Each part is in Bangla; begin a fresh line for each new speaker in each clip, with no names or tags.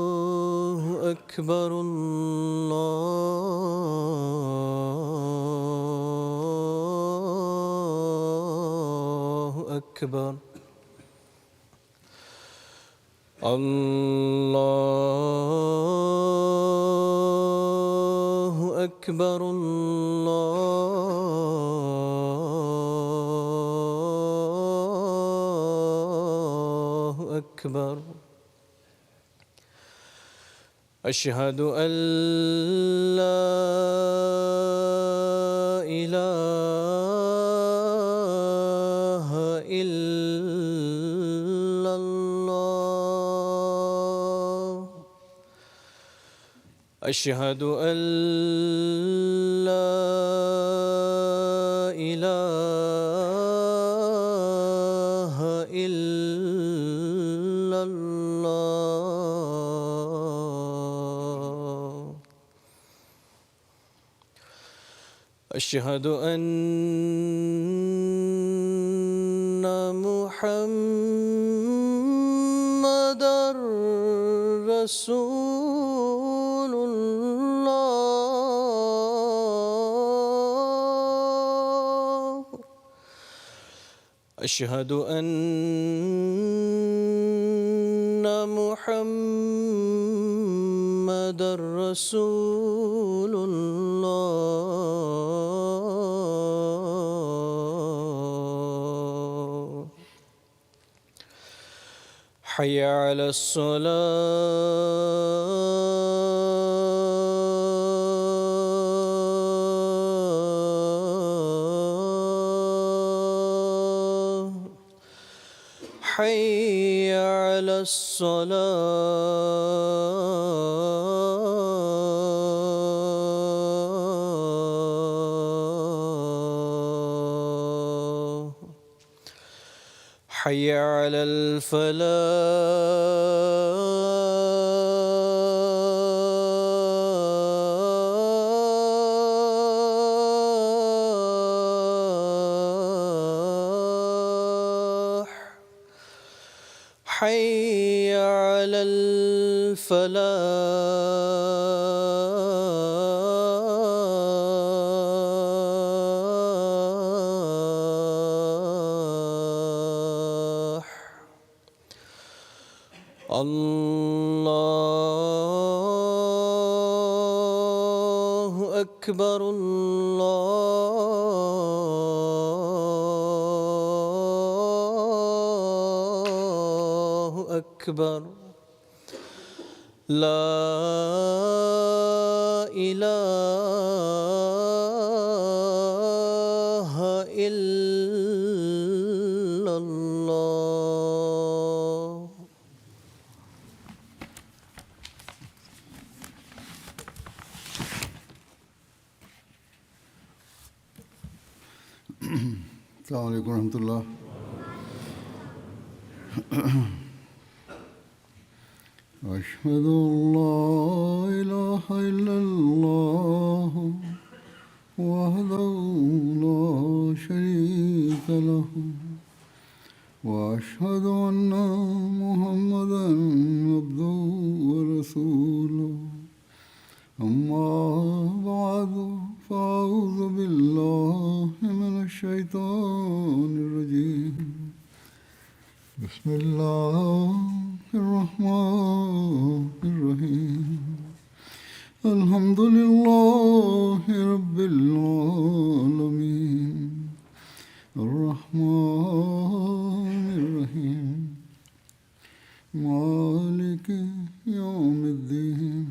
الله أكبر الله أكبر الله أكبر الله أكبر أشهد أن لا إله إلا الله أشهد أن لا إله إلا الله أشهد أن محمدًا رسول الله أشهد أن محمدًا رسول الله حي على الصلاة حي على الصلاة حي على الفلاح حي على الفلاح الله أكبر الله أكبر لا إله إلا الله
السلام عليكم ورحمة الله. أشهد أن لا إله إلا الله وحده لا شريك له وأشهد أن محمدًا عبده ورسوله أما بعد فأعوذ بالله من الشيطان الرجيم بسم الله الرحمن الرحيم الحمد لله رب العالمين الرحمن الرحيم مالك يوم الدين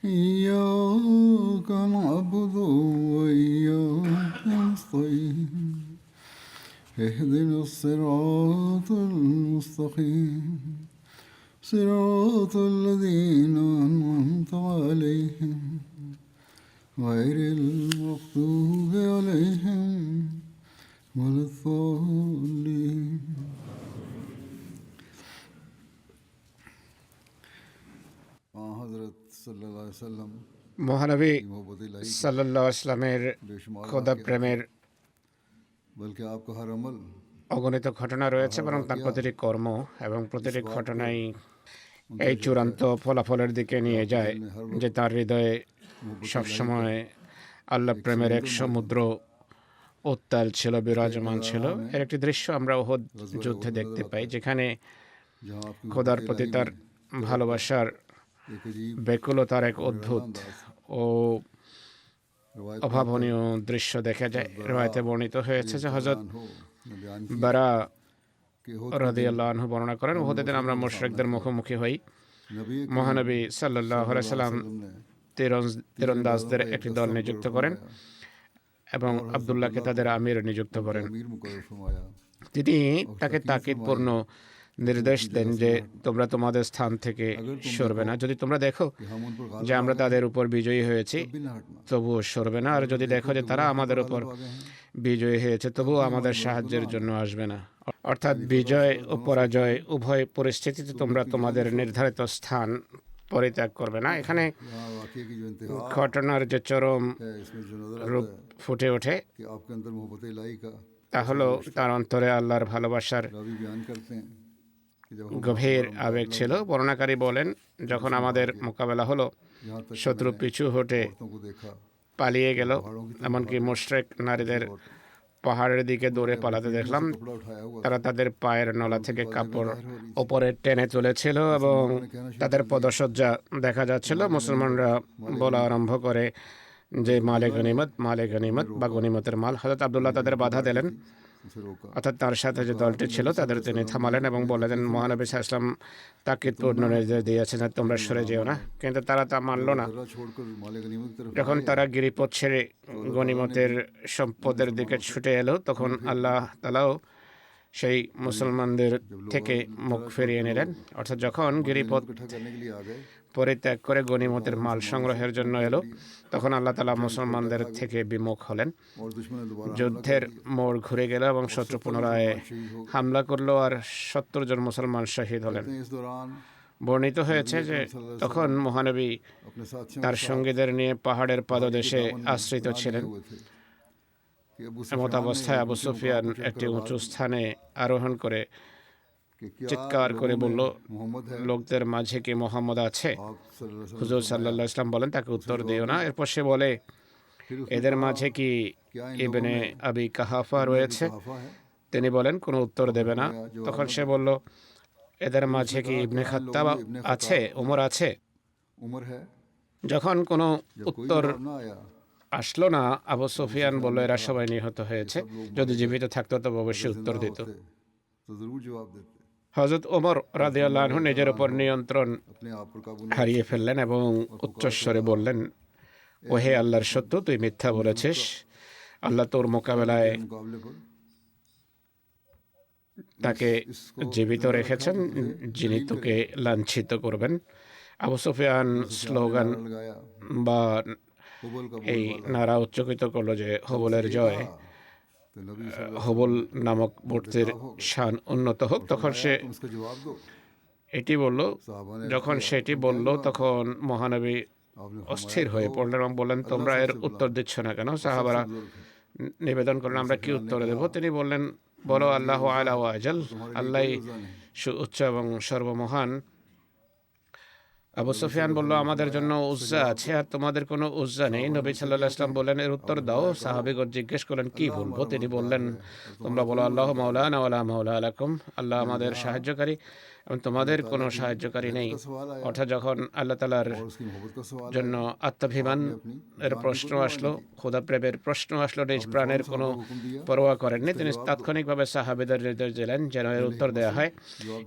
إياك نعبد وإياك نستعين اهدنا الصراط المستقيم صراط الذين أنعمت عليهم غير المغضوب عليهم ولا الضالين हज़रत सल्लल्लाहु अलैहि वसल्लम
মহানবী
की मोहब्बत इलाही
সাল্লাল্লাহু আলাইহি সাল্লামের
बेशुमार
খোদা
वाक़यात
প্রেমের
बल्कि आपका हर अमल
অগণিত ঘটনা রয়েছে, বরং তার প্রতিটি কর্ম এবং প্রতিটি ঘটনাই এই চূড়ান্ত ফলাফলের দিকে নিয়ে যায় যে তার হৃদয়ে সবসময় আল্লাহ প্রেমের এক সমুদ্র উত্তাল ছিল, বিরাজমান ছিল। এর একটি দৃশ্য আমরা ওহদ যুদ্ধে দেখতে পাই, যেখানে
जहाँ आपकी
খোদার প্রতি তার ভালোবাসার
एक अजीब
ব্যাকুলতার এক অদ্ভুত ও
रवायत
অভাবনীয় দৃশ্য দেখা যায়। রওয়ায়াতে বর্ণিত হয়েছে যে হযরত
हो ने बयान किया
বারা
कि हो
রাদিয়াল্লাহু আনহু বর্ণনা করেন, উহুদের দিন আমরা মুশরিকদের মুখোমুখি হই।
नबी
মহানবী সাল্লাল্লাহু আলাইহি সাল্লাম
ने
তীরন্দাজদের একটি দল নিযুক্ত করেন এবং আব্দুল্লাহকে তাদের আমির নিযুক্ত করেন।
अमीर मुकर्रर फरमाया
তিনি তাকে তাকিদপূর্ণ নির্দেশ দেন যে তোমরা তোমাদের স্থান থেকে সরবে না। যদি তোমরা দেখো
कि हम उन पर गालिब
যে আমরা তাদের উপর বিজয়ী হয়েছি,
भी न हटना
তবুও সরবে না। আর যদি দেখো যে তারা আমাদের উপর
आ गए हैं
বিজয়ী হয়েছে, তবুও আমাদের সাহায্যের জন্য আসবে না। অর্থাৎ বিজয় ও পরাজয় উভয় পরিস্থিতিতে তোমরা তোমাদের নির্ধারিত স্থান পরিত্যাগ করবে না। এখানে
यहाँ वाकये की जो इंतहा
ঘটনার যে চরম
है इसमें जो नजर
রূপ
आता है
ফুটে ওঠে
कि आपके अंदर मोहब्बत इलाही का
তা হলো তার অন্তরে আল্লাহর ভালোবাসার
रावी बयान करते हैं कि जब हम
গভীর আবেগ ছিল। বর্ণনাকারী বলেন, যখন আমাদের মোকাবেলা হলো,
यहाँ तक
শত্রু পিছু হটে
औरतों को देखा
পালিয়ে গেল, এমনকি মুশরিক নারীদের পাহাড়ের দিকে দৌড়ে পালাতে দেখলাম।
कपड़ा उठाया हुआ
তারা তাদের পায়ের নলা থেকে কাপড় ওপরে টেনে তুলেছিল এবং তাদের পদসজ্জা দেখা যাচ্ছিল। মুসলমানরা বলা আরম্ভ করে যে মালে গনিমত বা গনিমতের মাল। হযরত আব্দুল্লাহ তাদের বাধা দিলেন,
उसे रोका
অর্থাৎ তার সাথে যে দলটি ছিল তাদের তিনি থামালেন এবং বললেন, মহানবী সাল্লাল্লাহু আলাইহি ওয়াসাল্লাম তাকিদপূর্ণ নির্দেশ দিয়েছেন যে তোমরা সরে যেও না, কিন্তু তারা তা মানল না।
जरा छोड़कर माले गनीमत की तरफ
যখন তারা গিরিপথ ছেড়ে গনিমতের সম্পদের দিকে ছুটে এলো, তখন আল্লাহ তাআলাও সেই মুসলমানদের থেকে মুখ ফিরিয়ে নিলেন। অর্থাৎ যখন গিরিপথ
इकट्ठा करने के लिए आ गए
পরিত্যাগ করে গনিমতের মাল সংগ্রহের জন্য এলো, তখন আল্লাহ তাআলা মুসলমানদের থেকে বিমুখ হলেন।
और दुश्मन ने दोबारा
যুদ্ধের মোড় ঘুরে গেল এবং শত্রু পুনরায় হামলা করলো আর 70 জন মুসলমান শহীদ হলেন।
इस दौरान
বর্ণিত হয়েছে যে তখন মহানবী
अपने साथियों
তার সঙ্গীদের নিয়ে পাহাড়ের পাদদেশে আশ্রিত ছিলেন।
हुए थे कि अबू
এমত অবস্থায় আবু সুফিয়ান একটি উঁচু স্থানে আরোহণ করে
कि क्या
চিৎকার করে বলল,
मोहम्मद है
লোকদের মাঝে কি মোহাম্মদ আছে?
आप सल्लल्लाहु अलैहि
হুজুর সাল্লাল্লাহু আলাইহি ওয়াসাল্লাম বলেন, তাকে উত্তর দিও না। এরপর সে বলে,
फिर
এদের মাঝে কি ইবনে আবি কাহাফা রয়েছে?
वसल्लम है
তিনি বলেন, কোনো উত্তর দেবে না। তখন সে বলল, এদের মাঝে কি ইবনে খাত্তাব আছে, ওমর আছে?
उम्र है
যখন কোনো
जब कोई
উত্তর
जवाब ना आया
আসলো না, আবু সুফিয়ান বলল, এরা সবাই নিহত হয়েছে। যদি জীবিত থাকতো তবে অবশ্যই উত্তর দিত।
होते तो जरूर जवाब देते
হযরত ওমর রাদিয়াল্লাহু আনহু নিজের উপর নিয়ন্ত্রণ
अपने आप पर काबू न
হারিয়ে ফেললেন এবং উচ্চস্বরে বললেন, ওহে আল্লাহর সত্য, তুই মিথ্যা বলেছিস। আল্লাহ তোর মোকাবেলায়
मुकाबले पर
তাকে জীবিত রেখেছেন, যিনি তোকে লাঞ্ছিত করবেন। আবু সুফিয়ান স্লোগান
लगाया
বা
हुबल का
এই নারা উচ্চকিত করলো যে হবলের জয়,
तो नबी
হবল নামক মূর্তির শান উন্নত হোক। তখন সে
तुम उसका जवाब दो
এটি বলল।
साहबा ने
যখন সেটি বলল, তখন মহানবী
आपने
অস্থির হয়ে পড়লেন এবং বললেন, তোমরা এর উত্তর দিচ্ছ না কেন? সাহাবারা নিবেদন করলেন, আমরা কি উত্তর দেব? তিনি বললেন, বলো আল্লাহ আলা ওয়া আজাল, আল্লাহ সুউচ্চ এবং সর্বমহান। আবু সুফিয়ান বলল, আমাদের জন্য উজ্জা আছে আর তোমাদের কোনো উজ্জা নেই। নবী সাল্লাল্লাহু আলাইহি ওয়াসাল্লাম বললেন, এর উত্তর দাও। সাহাবীগণ জিজ্ঞেস করলেন, কি বলবো? তিনি বললেন, তোমরা বলো আল্লাহু মাওলানা ওয়া লা মাওলা লাকুম, আল্লাহ আমাদের সাহায্যকারী এবং তোমাদের কোনো সাহায্যকারী নেই। অর্থাৎ যখন আল্লাহ তাআলার
और उसकी मोहब्बत का सवाल
জন্য আত্মাভিমান এর প্রশ্ন আসলো, খোদা প্রেমের প্রশ্ন আসলো, নিজ প্রাণের কোনো পরোয়া করেননি। তিনি তাৎক্ষণিকভাবে সাহাবীদের নির্দেশ দিলেন যেন এর উত্তর দেওয়া হয়।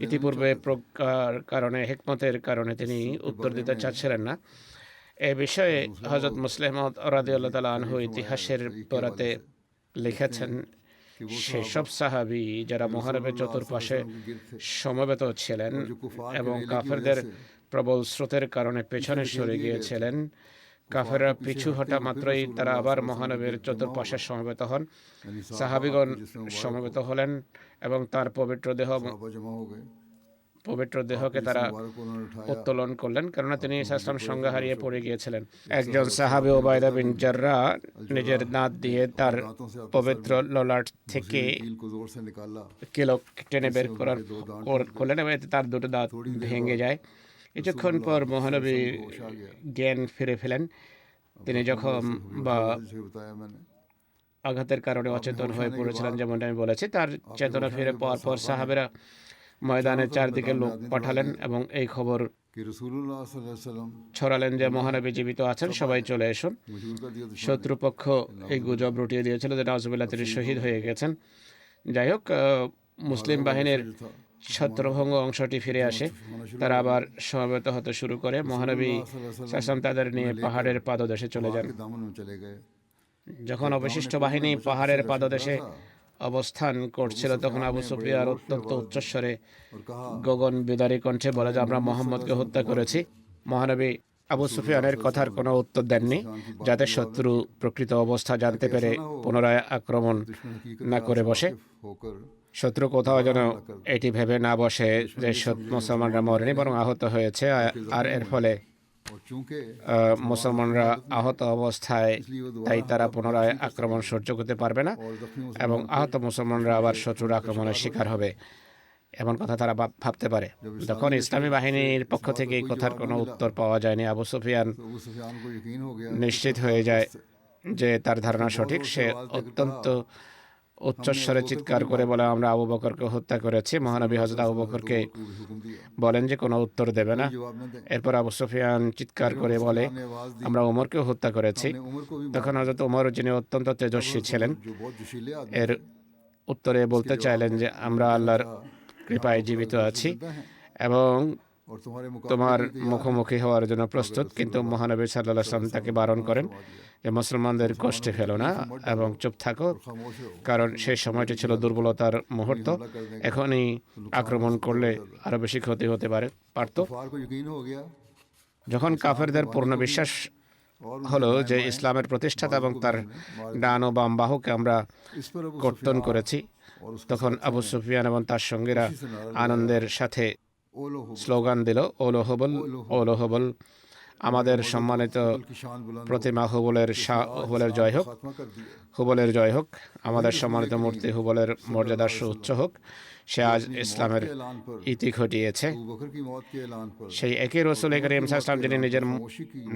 ইতিপূর্বে প্রজ্ঞার কারণে, হিকমতের কারণে তিনি উত্তর দিতে চাচ্ছিলেন না। এ বিষয়ে হযরত মুসলিম রাদিয়াল্লাহু তাআলা আনহু ইতিহাসের পড়াতে লিখেছেন সেসব সাহাবী যারা মহরমের চতুর্পাশে সমবেত ছিলেন এবং কাফেরদের প্রবল স্রোতের কারণে পেছনে সরে গিয়েছিলেন, কাফেররা পিছু হটা মাত্রই তারা আবার মহানবীর চতুর্পাশে সমবেত হন। সাহাবীগণ সমবেত হলেন এবং তার পবিত্র দেহকে তারা উত্তোলন করলেন, কেননা তিনি ইসলাম সংজ্ঞা হারিয়ে পড়ে গিয়েছিলেন। একজন সাহাবী উবাইদা বিন জাররাহ নিজের দাঁত দিয়ে তার পবিত্র ললাট থেকে কিলক টেনে বের করলেন এবং এতে তার দুটো দাঁত ভেঙে যায়। কিছুক্ষণ পর মহানবী জ্ঞান ফিরে ফেলেন। তিনি যখন আঘাতের কারণে অচেতন হয়ে পড়েছিলেন, যেমনটা আমি বলেছি, তার চেতনা ফিরে পাওয়ার পর সাহাবেরা ময়দানের চারদিকে লোক পাঠালেন এবং এই খবর ছড়ালেন যে মহানবী জীবিত আছেন, সবাই চলে এসুন। শত্রুপক্ষ এই গুজব রটিয়ে দিয়েছিল যে নাউজুবিল্লাহ তিনি শহীদ হয়ে গেছেন। যাই হোক, মুসলিম বাহিনীর ছত্রভঙ্গ অংশটি ফিরে আসে, তারা আবার সমবেত হতে শুরু করে। মহানবী সাল্লাল্লাহু তাদের নিয়ে পাহাড়ের পাদদেশে চলে যান। যখন অবশিষ্ট বাহিনী পাহাড়ের পাদদেশে অবস্থান করছিল, তখন আবু সুফিয়ান অত্যন্ত উচ্চস্বরে গগন বিদারী কণ্ঠে বলে যে আমরা মুহাম্মদকে হত্যা করেছি। মহানবী আবু সুফিয়ানের কথার কোনো উত্তর দেননি, যাতে শত্রু প্রকৃত অবস্থা জানতে পেরে পুনরায় আক্রমণ না করে বসে। শত্রু কোথাও যেন এটি ভেবে না বসে যে মুসলমানরা মরেনি, বরং আহত হয়েছে, আর এর ফলে মুসলমানরা আহত অবস্থায়, তাই তারা পুনরায় আক্রমণ সহ্য করতে পারবে না এবং আহত মুসলমানরা আবার শত্রুর আক্রমণের শিকার হবে, এমন কথা তারা ভাবতে পারে। তখন ইসলামী বাহিনীর পক্ষ থেকে এই কথার কোনো উত্তর পাওয়া যায়নি। আবু সুফিয়ান নিশ্চিত হয়ে যায় যে তার ধারণা সঠিক। সে অত্যন্ত উচ্চস্বরে চিৎকার করে বলে আমরা আবু বকরকে হত্যা করেছি। মহানবী হযরত আবু বকরকে বলেন যে কোনো উত্তর দেবে না। এরপর আবু সুফিয়ান চিৎকার করে বলে আমরা ওমরকেও হত্যা করেছি। তখন হযরত ওমর, যিনি অত্যন্ত তেজস্বী ছিলেন, এর উত্তরে বলতে চাইলেন যে আমরা আল্লাহর কৃপায় জীবিত আছি এবং তোমার মুখোমুখি হওয়ার জন্য প্রস্তুত। কিন্তু মহানবী সাল্লাল্লাহু আলাইহি ওয়াসাল্লাম তাকে বারণ করেন যে মুসলমানদের কষ্টে ফেলো না এবং চুপ থাকো, কারণ সেই সময়টি ছিল দুর্বলতার মুহূর্ত। এখনই আক্রমণ করলে আরো বেশি ক্ষতি হতে পারত। যখন কাফেরদের পূর্ণ বিশ্বাস হলো যে ইসলামের প্রতিষ্ঠাতা এবং তার ডান ও বাম বাহুকে আমরা কর্তন করেছি, তখন আবু সুফিয়ান এবং তার সঙ্গীরা আনন্দের সাথে স্লোগান দিল, ওলো হবল, ওলো হবল, আমাদের সম্মানিত প্রতিমা হুবলের জয় হোক, হুবলের জয় হোক, আমাদের সম্মানিত মূর্তি হুবলের মর্যাদা সুউচ্চ হোক। সে আজ ইসলামের ইতি ঘটিয়েছে। সেই একই রাসূল করিম সাল্লাল্লাহু আলাইহি ওয়াসাল্লাম, যিনি নিজের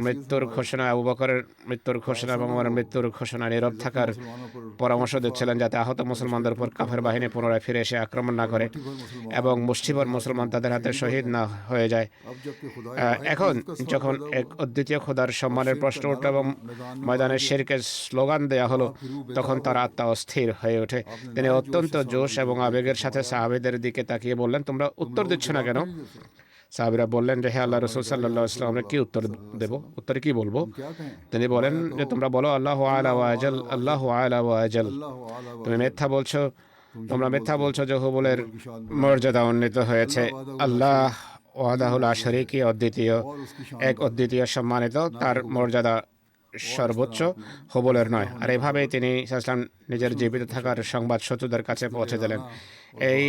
মৃত্যুর ঘোষণা, আবু বকরের মৃত্যুর ঘোষণা এবং ওমরের মৃত্যুর ঘোষণা নীরব থাকার পরামর্শ দিচ্ছিলেন, যাতে আহত মুসলমানদের উপর কাফের বাহিনী পুনরায় ফিরে এসে আক্রমণ না করে এবং মুষ্টিভর মুসলমান তাদের হাতে শহীদ না হয়ে যায়। এখন যখন এক অদ্বিতীয় খোদার সম্মানের প্রশ্ন উঠল এবং ময়দানের শিরকের স্লোগান দেয়া হলো, তখন তার আত্মা অস্থির হয়ে ওঠে। তিনি অত্যন্ত জোশ এবং আবেগের সাথে সাহাবীদের দিকে তাকিয়ে বললেন, তোমরা উত্তর দিচ্ছ না কেন? সাহাবীরা বললেন যে হে আল্লাহ রাসূল সাল্লাল্লাহু আলাইহি ওয়াসাল্লাম, কি উত্তর দেব? উত্তরে কি বলবো? তিনি বলেন যে তোমরা বলো আল্লাহু আ'লা ওয়া আজাল, আল্লাহু আ'লা ওয়া আজাল। তুমি মিথ্যা বলছো, তোমরা মিথ্যা বলছো যে হুবলের মর্যাদা উন্নীত হয়েছে। আল্লাহ ওয়াহদাহু লা শারীকা, অদ্বিতীয়, এক অদ্বিতীয় সম্মানিত, তার মর্যাদা সর্বোচ্চ, হুবলের নয়। আর এভাবেই তিনি সাল্লাল্লাহু নিজের জীবিত থাকার সংবাদ শত্রুদের কাছে পৌঁছে দিলেন। এই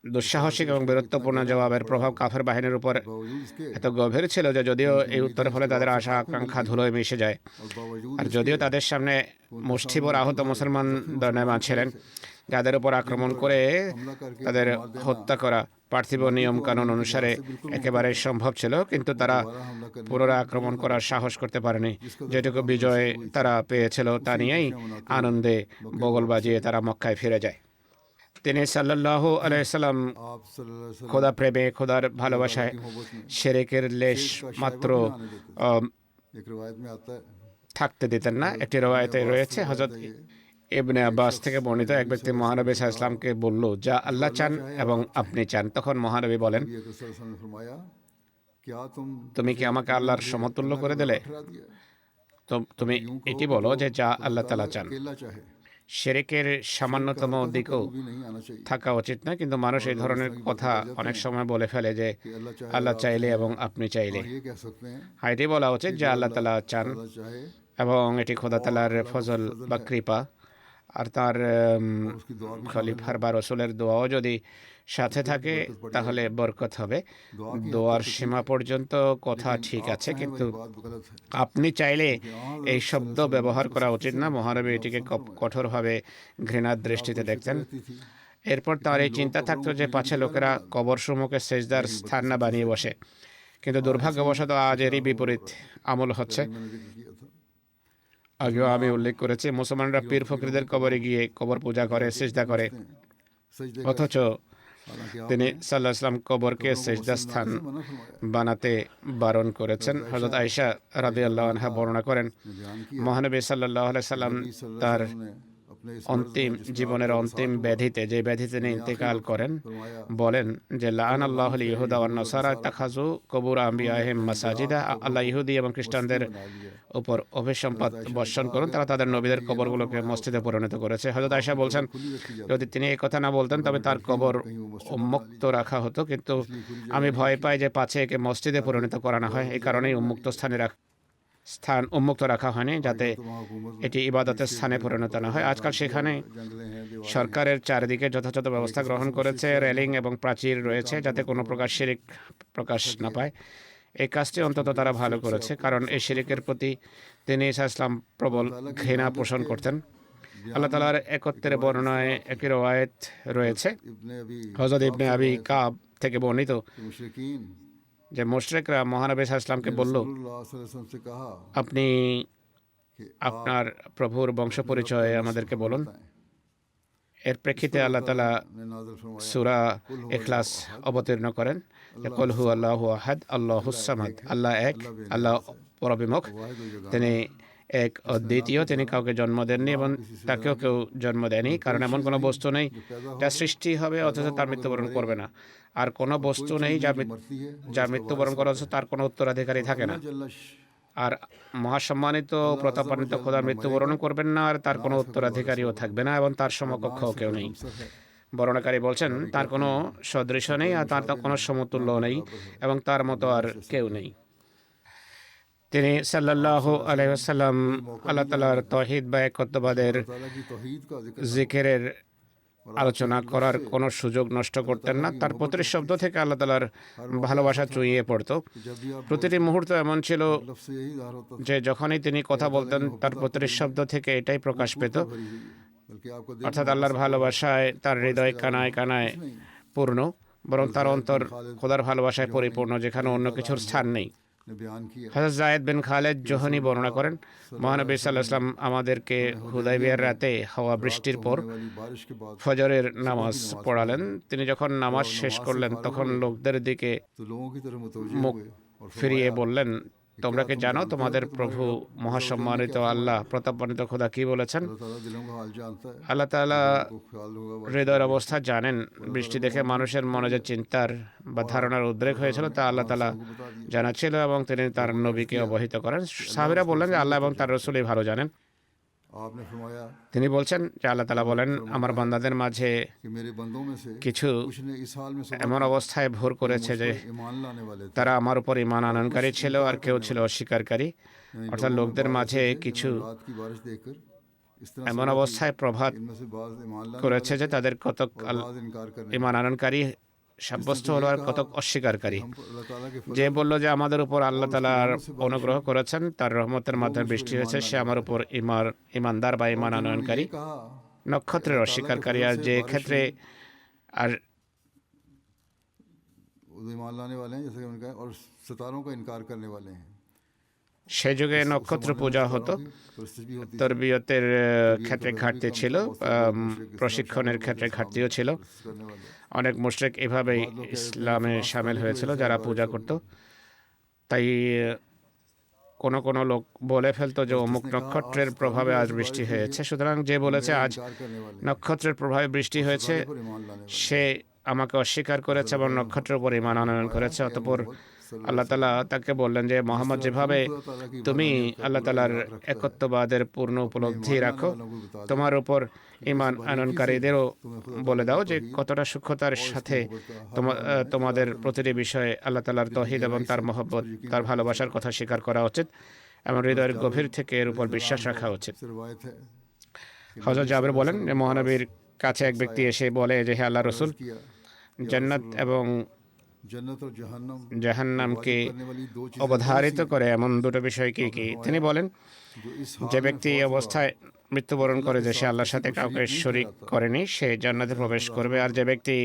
দুঃসাহসিক এবং বীরত্বপূর্ণ জবাবের প্রভাব কাফের বাহিনীর উপর এত গভীর ছিল যে যদিও এই উত্তরের ফলে তাদের আশা আকাঙ্ক্ষা ধুলোয় মিশে যায়, আর যদিও তাদের সামনে মুষ্টিভর আহত মুসলমান দণ্ডায়মান ছিলেন, যাদের উপর আক্রমণ করে তাদের হত্যা করা পার্থিব নিয়ম কানুন অনুসারে একেবারে সম্ভব ছিল, কিন্তু তারা পুনরায় আক্রমণ করার সাহস করতে পারেনি। যেটুকু বিজয় তারা পেয়েছিল তা নিয়েই আনন্দে বগল বাজিয়ে তারা মক্কায় ফিরে যায়। তিনি সাল্লাল্লাহু আলাইহি সাল্লাম খোদা প্রেমে, খোদার ভালোবাসায় শিরকের লেশ মাত্র থাকতে দিতেন না। একটি রওয়ায়াতে রয়েছে, হযরত ইবনে আব্বাস থেকে বর্ণিত, এক ব্যক্তি মহানবী সাল্লাল্লাহু আলাইহি সাল্লামকে বলল, যা আল্লাহ চান এবং আপনি চান। তখন মহানবী বলেন, তুমি কি আমাকে আল্লাহর সমতুল্য করে দিলে? তো তুমি এটি বলো যে যা আল্লাহ তাআলা চান। শিরকের সামান্যতম দিকও
भी नहीं आना चाहिए
থাকা উচিত না, কিন্তু মানুষ এই ধরনের কথা অনেক সময় বলে ফেলে যে
कि अल्लाह चाहे
আল্লাহ চাইলে এবং আপনি চাইলে।
और ये कह सकते हैं
হ্যাঁ, এটি বলা উচিত যে আল্লাহ তাআলা চান
अल्लाह चाहे
এবং এটি খোদা তাআলার ফজল বা কৃপা। আর তার
और उसकी दुआ भी
খলিফার বা রসুলের দোয়াও যদি সাথে থাকে তাহলে বরকত হবে। দোয়ার সীমা পর্যন্ত কথা ঠিক আছে, কিন্তু
बात गलत है
আপনি চাইলে এই শব্দ ব্যবহার করা উচিত না। মহানবী এটিকে কঠোরভাবে ঘৃণার দৃষ্টিতে দেখতেন।
रहती थी
এরপর তার এই চিন্তা থাকতো যে পাছে লোকেরা কবর সমূহকে সেজদার স্থান না বানিয়ে বসে, কিন্তু দুর্ভাগ্যবশত আজ এরই বিপরীত আমল হচ্ছে।
मैंने जिक्र किया था
আগেও আমি উল্লেখ করেছি, মুসলমানরা পীর ফকিরদের কবরে গিয়ে কবর পূজা করে, সিজদা করে,
सजदे
অথচ
हालांकि आप
তিনি সাল্লাল্লাহু আলাইহি ওয়াসাল্লাম কবরকে সেজদা স্থান
मना फरमाया
বানাতে বারণ করেছেন। হযরত আয়েশা রাদিয়াল্লাহু আনহা বর্ণনা করেন,
बयान किया
মহানবী সাল্লাল্লাহু আলাইহি সাল্লাম তার
ने अपने इस
অন্তিম জীবনের অন্তিম ব্যাধিতে, যে ব্যাধি তিনি ইন্তেকাল করেন, বলেন যে লাআন আল্লাহুল ইহুদা ওয়ান নাসারা তাখাযু কবুর আম্বিয়াহিম মাসাজিদা। আল্লাহ ইহুদি এবং খ্রিস্টানদের উপর অভিসম্পাত বর্ষণ করুন, তারা তাদের নবীদের কবরগুলোকে মসজিদে পরিণত করেছে। হযরত আয়েশা বলছেন, যদি তিনি এই কথা না বলতেন তবে তার কবর উন্মুক্ত রাখা হতো, কিন্তু আমি ভয় পাই যে পাছে একে মসজিদে পরিণত করা না হয়। এই কারণেই স্থান উন্মুক্ত রাখা হয়নি, যাতে এটি ইবাদতের স্থানে পরিণত না হয়। আজকাল সেখানে
जंगलें हैं दीवार
সরকারের চারিদিকে যথাযথ ব্যবস্থা গ্রহণ করেছে, রেলিং এবং প্রাচীর রয়েছে, যাতে কোনো প্রকার শিরিক প্রকাশ না পায়। এই কাজটি অন্তত তারা ভালো করেছে, কারণ এই শিরিকের প্রতি তিনি ঈসা ইসলাম প্রবল ঘৃণা পোষণ করতেন। আল্লাহ তাআলার একত্রের বর্ণনায় একই রওয়ায়েত রয়েছে,
इब्ने अभी
হযরত ইবনে আবি কাব থেকে বর্ণিত,
मुशरिकीन
যে মুশরিকরা মহানবী সাল্লাল্লাহু আলাইহি ওয়াসাল্লামকে বলল,
रसूलुल्लाह सल्लल्लाहु अलैहि वसल्लम से कहा
আপনি
कि
আপনার প্রভুর বংশ পরিচয় আমাদেরকে বলুন। এর প্রেক্ষিতে আল্লাহ তাআলা
ने नाज़िल फरमाया
সূরা ইখলাস অবতীর্ণ করেন, কুল হু আল্লাহু আহাদ আল্লাহুস সামাদ। আল্লাহ এক, আল্লাহ পরবিমুখ,
वाहिदुल जगह
তিনি এক অদ্বিতীয়, তিনি কাউকে জন্ম দেননি এবং তাকেও কেউ জন্ম দেয়নি, কারণ এমন কোনো বস্তু নেই যা সৃষ্টি হবে অথচ তার মৃত্যুবরণ করবে না, আর কোনো বস্তু নেই
मरती है
যা মৃত্যুবরণ করে অথচ তার কোনো উত্তরাধিকারী থাকে না।
जल्लश
আর মহাসম্মানিত প্রতাপান্বিত খোদা মৃত্যুবরণ করবেন না, আর তার কোনো উত্তরাধিকারীও থাকবে না, এবং তার সমকক্ষ কেউ নেই। বর্ণনাকারী বলছেন, তার কোনো সদৃশ নেই, আর তার কোনো সমতুল্য নেই, এবং তার মতো আর কেউ নেই। তিনি সাল্লাল্লাহু আলাইহি ওয়াসাল্লাম আল্লাহ তাআলার তাওহীদ বা একত্ববাদের
ताला की तौहीद का जिक्र
জিকিরের আলোচনা করার কোনো সুযোগ নষ্ট করতেন না। তার প্রতিটি শব্দ থেকে আল্লাহ তাআলার ভালোবাসা চুইয়ে পড়তো।
जब भी आप
প্রতিটি মুহূর্ত এমন ছিল
लफ्ज़ से यही ज़ाहिर होता
যে যখনই তিনি কথা বলতেন তার প্রতিটি শব্দ থেকে এটাই প্রকাশ পেত,
भरी हुई है। बल्कि आपको दिल
অর্থাৎ আল্লাহর ভালোবাসায় তার হৃদয় কানায় কানায় পূর্ণ, বরং তার অন্তর খোদার ভালোবাসায় পরিপূর্ণ, যেখানে অন্য কিছুর স্থান নেই।
ने बयान किया
হযরত যায়েদ বিন খালেদ জোহনী বর্ণনা করেন, মহানবী সাল্লাল্লাহু আলাইহি ওয়াসাল্লাম আমাদেরকে হুদায়বিয়ার রাতে হাওয়া বৃষ্টির পর
होने वाली बारिश के बाद
ফজরের নামাজ পড়ালেন। তিনি যখন নামাজ শেষ করলেন তখন লোকদের দিকে
तो लोगों की तरफ मुतवज्जो
মুখ
हुए और
ফিরিয়ে বললেন, তোমরা কি জানো তোমাদের প্রভু মহাসম্মানিত আল্লাহ প্রতাপান্বিত খোদা কি বলেছেন?
अल्लाह ताला दिलों का हाल जानता है
আল্লাহ তাআলা
को ख्याल होगा
হৃদয়ের অবস্থা জানেন। বৃষ্টি দেখে মানুষের মনে যে চিন্তার বা ধারণার উদ্রেক হয়েছিল তা আল্লাহ তাআলা জানা ছিল, এবং তিনি তার নবীকে অবহিত করেন। সাহাবীরা বললেন যে আল্লাহ এবং তার রাসূলই ভালো জানেন।
आपने फरमाया
তিনি বলছেন যে আল্লাহ তাআলা বলেন, আমার বান্দাদের মাঝে
कि मेरे बंदों में से
কিছু
कुछ ने इस हाल में सब्र
এমন অবস্থায় ভোর করেছে যে
ईमान लाने वाले थे
তারা আমার উপর ঈমান আনয়নকারী ছিল, আর কেউ ছিল অস্বীকারী। অর্থাৎ লোকদের মাঝে কিছু
रात की बारिश देखकर इस तरह
এমন অবস্থায় প্রভাত
इनमें से बाज ईमान लाने
করেছে যে তাদের কতক
बाज इनकार करने
ঈমান আনয়নকারী সাব্যস্ত হলো আর কতক অস্বীকারী।
हम अल्लाह ताला के
যে বলল যে আমাদের উপর আল্লাহ তাআলার অনুগ্রহ করেছেন, তার রহমতের মাধ্যমে বৃষ্টি হয়েছে, সে আমার উপর ঈমানদার বা ঈমান আনয়নকারী।
कहा
নক্ষত্রের অস্বীকারী, আর যে ক্ষেত্রে আর
वो ईमान लाने वाले हैं जैसे कि उन्होंने कहा, और सितारों का इनकार करने वाले हैं।
সে যুগে নক্ষত্র পূজা হতো।
परिस्थिति भी होती
তরবিয়তের ক্ষেত্রে ঘাটতি ছিল, প্রশিক্ষণের ক্ষেত্রে ঘাটতিও ছিল।
करने वाले
অনেক মুশরিক এভাবেই ইসলামে সামিল হয়েছিল যারা পূজা করত। তাই কোনো কোনো লোক বলে ফেলতো যে অমুক নক্ষত্রের প্রভাবে আজ বৃষ্টি হয়েছে, সুতরাং যে বলেছে আজ
इनकार करने वाले
নক্ষত্রের প্রভাবে বৃষ্টি হয়েছে
पर ईमान लाने वाले
সে আমাকে অস্বীকার করেছে এবং নক্ষত্রের উপর ঈমান আনয়ন করেছে। অতঃপর আল্লাহ তাআলা তাকে বললেন যে মোহাম্মদ, যেভাবে তুমি আল্লাহ তাআলার একত্ববাদের পূর্ণ উপলব্ধি রাখো, তোমার উপর ঈমান আনয়নকারীদেরও বলে দাও যে কতটা সূক্ষ্মতার সাথে তোমাদের প্রতিটি বিষয়ে আল্লাহ তাআলার তৌহিদ এবং তার মহব্বত, তার ভালোবাসার কথা স্বীকার করা উচিত এবং হৃদয়ের গভীর থেকে এর উপর বিশ্বাস রাখা উচিত। হযরত জাবের বলেন যে মহানবীর কাছে এক ব্যক্তি এসে বলে যে হে আল্লাহ রসুল, জান্নাত এবং জাহান্নামকে অবধারিত করে এমন দুটো বিষয় কি কি? তিনি বলেন, যে ব্যক্তি এই অবস্থায় মৃত্যুবরণ করে যে সে আল্লাহর সাথে কাউকে শরীক করেনি, সে জান্নাতে প্রবেশ করবে। আর যে ব্যক্তি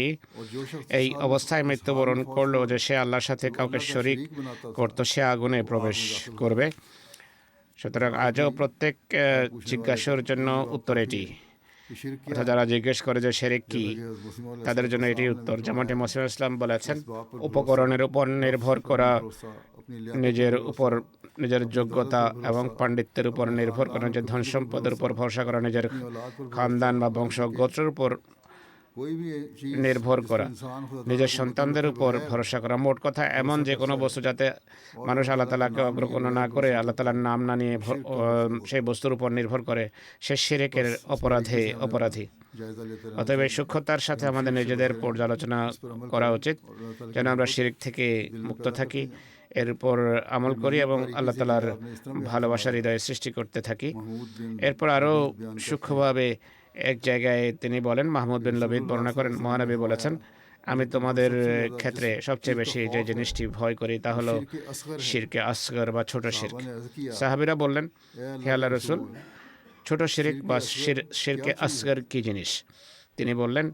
এই অবস্থায় মৃত্যুবরণ করলো যে সে আল্লাহর সাথে কাউকে শরীক করত, সে আগুনে প্রবেশ করবে। সুতরাং আজও প্রত্যেক জিজ্ঞাসার জন্য উত্তর এটি, অর্থাৎ যারা জিজ্ঞেস করে যে শিরক কি, তাদের জন্য এটি উত্তর। যেমনটি মুসলিম ইসলাম বলেছেন, উপকরণের উপর নির্ভর করা, নিজের যোগ্যতা এবং পাণ্ডিত্যের উপর নির্ভর করা, নিজের ধন সম্পদের উপর ভরসা করা, নিজের খানদান বা বংশ গোত্রের উপর নির্ভর করা, নিজের সন্তানদের উপর ভরসা করা, মোট কথা এমন যে কোনো বস্তু যাতে মানুষ আল্লাহ তাআলাকে অগ্রগণ্য না করে, আল্লাহ তাআলার নাম না নিয়ে সেই বস্তুর উপর নির্ভর করে, সে শিরকের অপরাধী। অতএব এই সূক্ষ্মতার সাথে আমাদের নিজেদের পর্যালোচনা করা উচিত যেন আমরা শিরক থেকে মুক্ত থাকি, এর উপর আমল করি এবং আল্লাহ তাআলার ভালোবাসার হৃদয় সৃষ্টি করতে থাকি। এরপর আরও সূক্ষ্মভাবে এক জায়গায় তিনি বলেন, মাহমুদ বিন লবিদ বর্ণনা করেন, মহানবী বলেছেন, আমি তোমাদের ক্ষেত্রে সবচেয়ে বেশি যে জিনিসটি ভয় করি তা হলো শিরকে আসগর বা ছোট শিরক। সাহাবীরা বললেন, হে আল্লাহর রাসূল, ছোট শিরক বা শিরকে আসগর কি জিনিস? তিনি বললেন,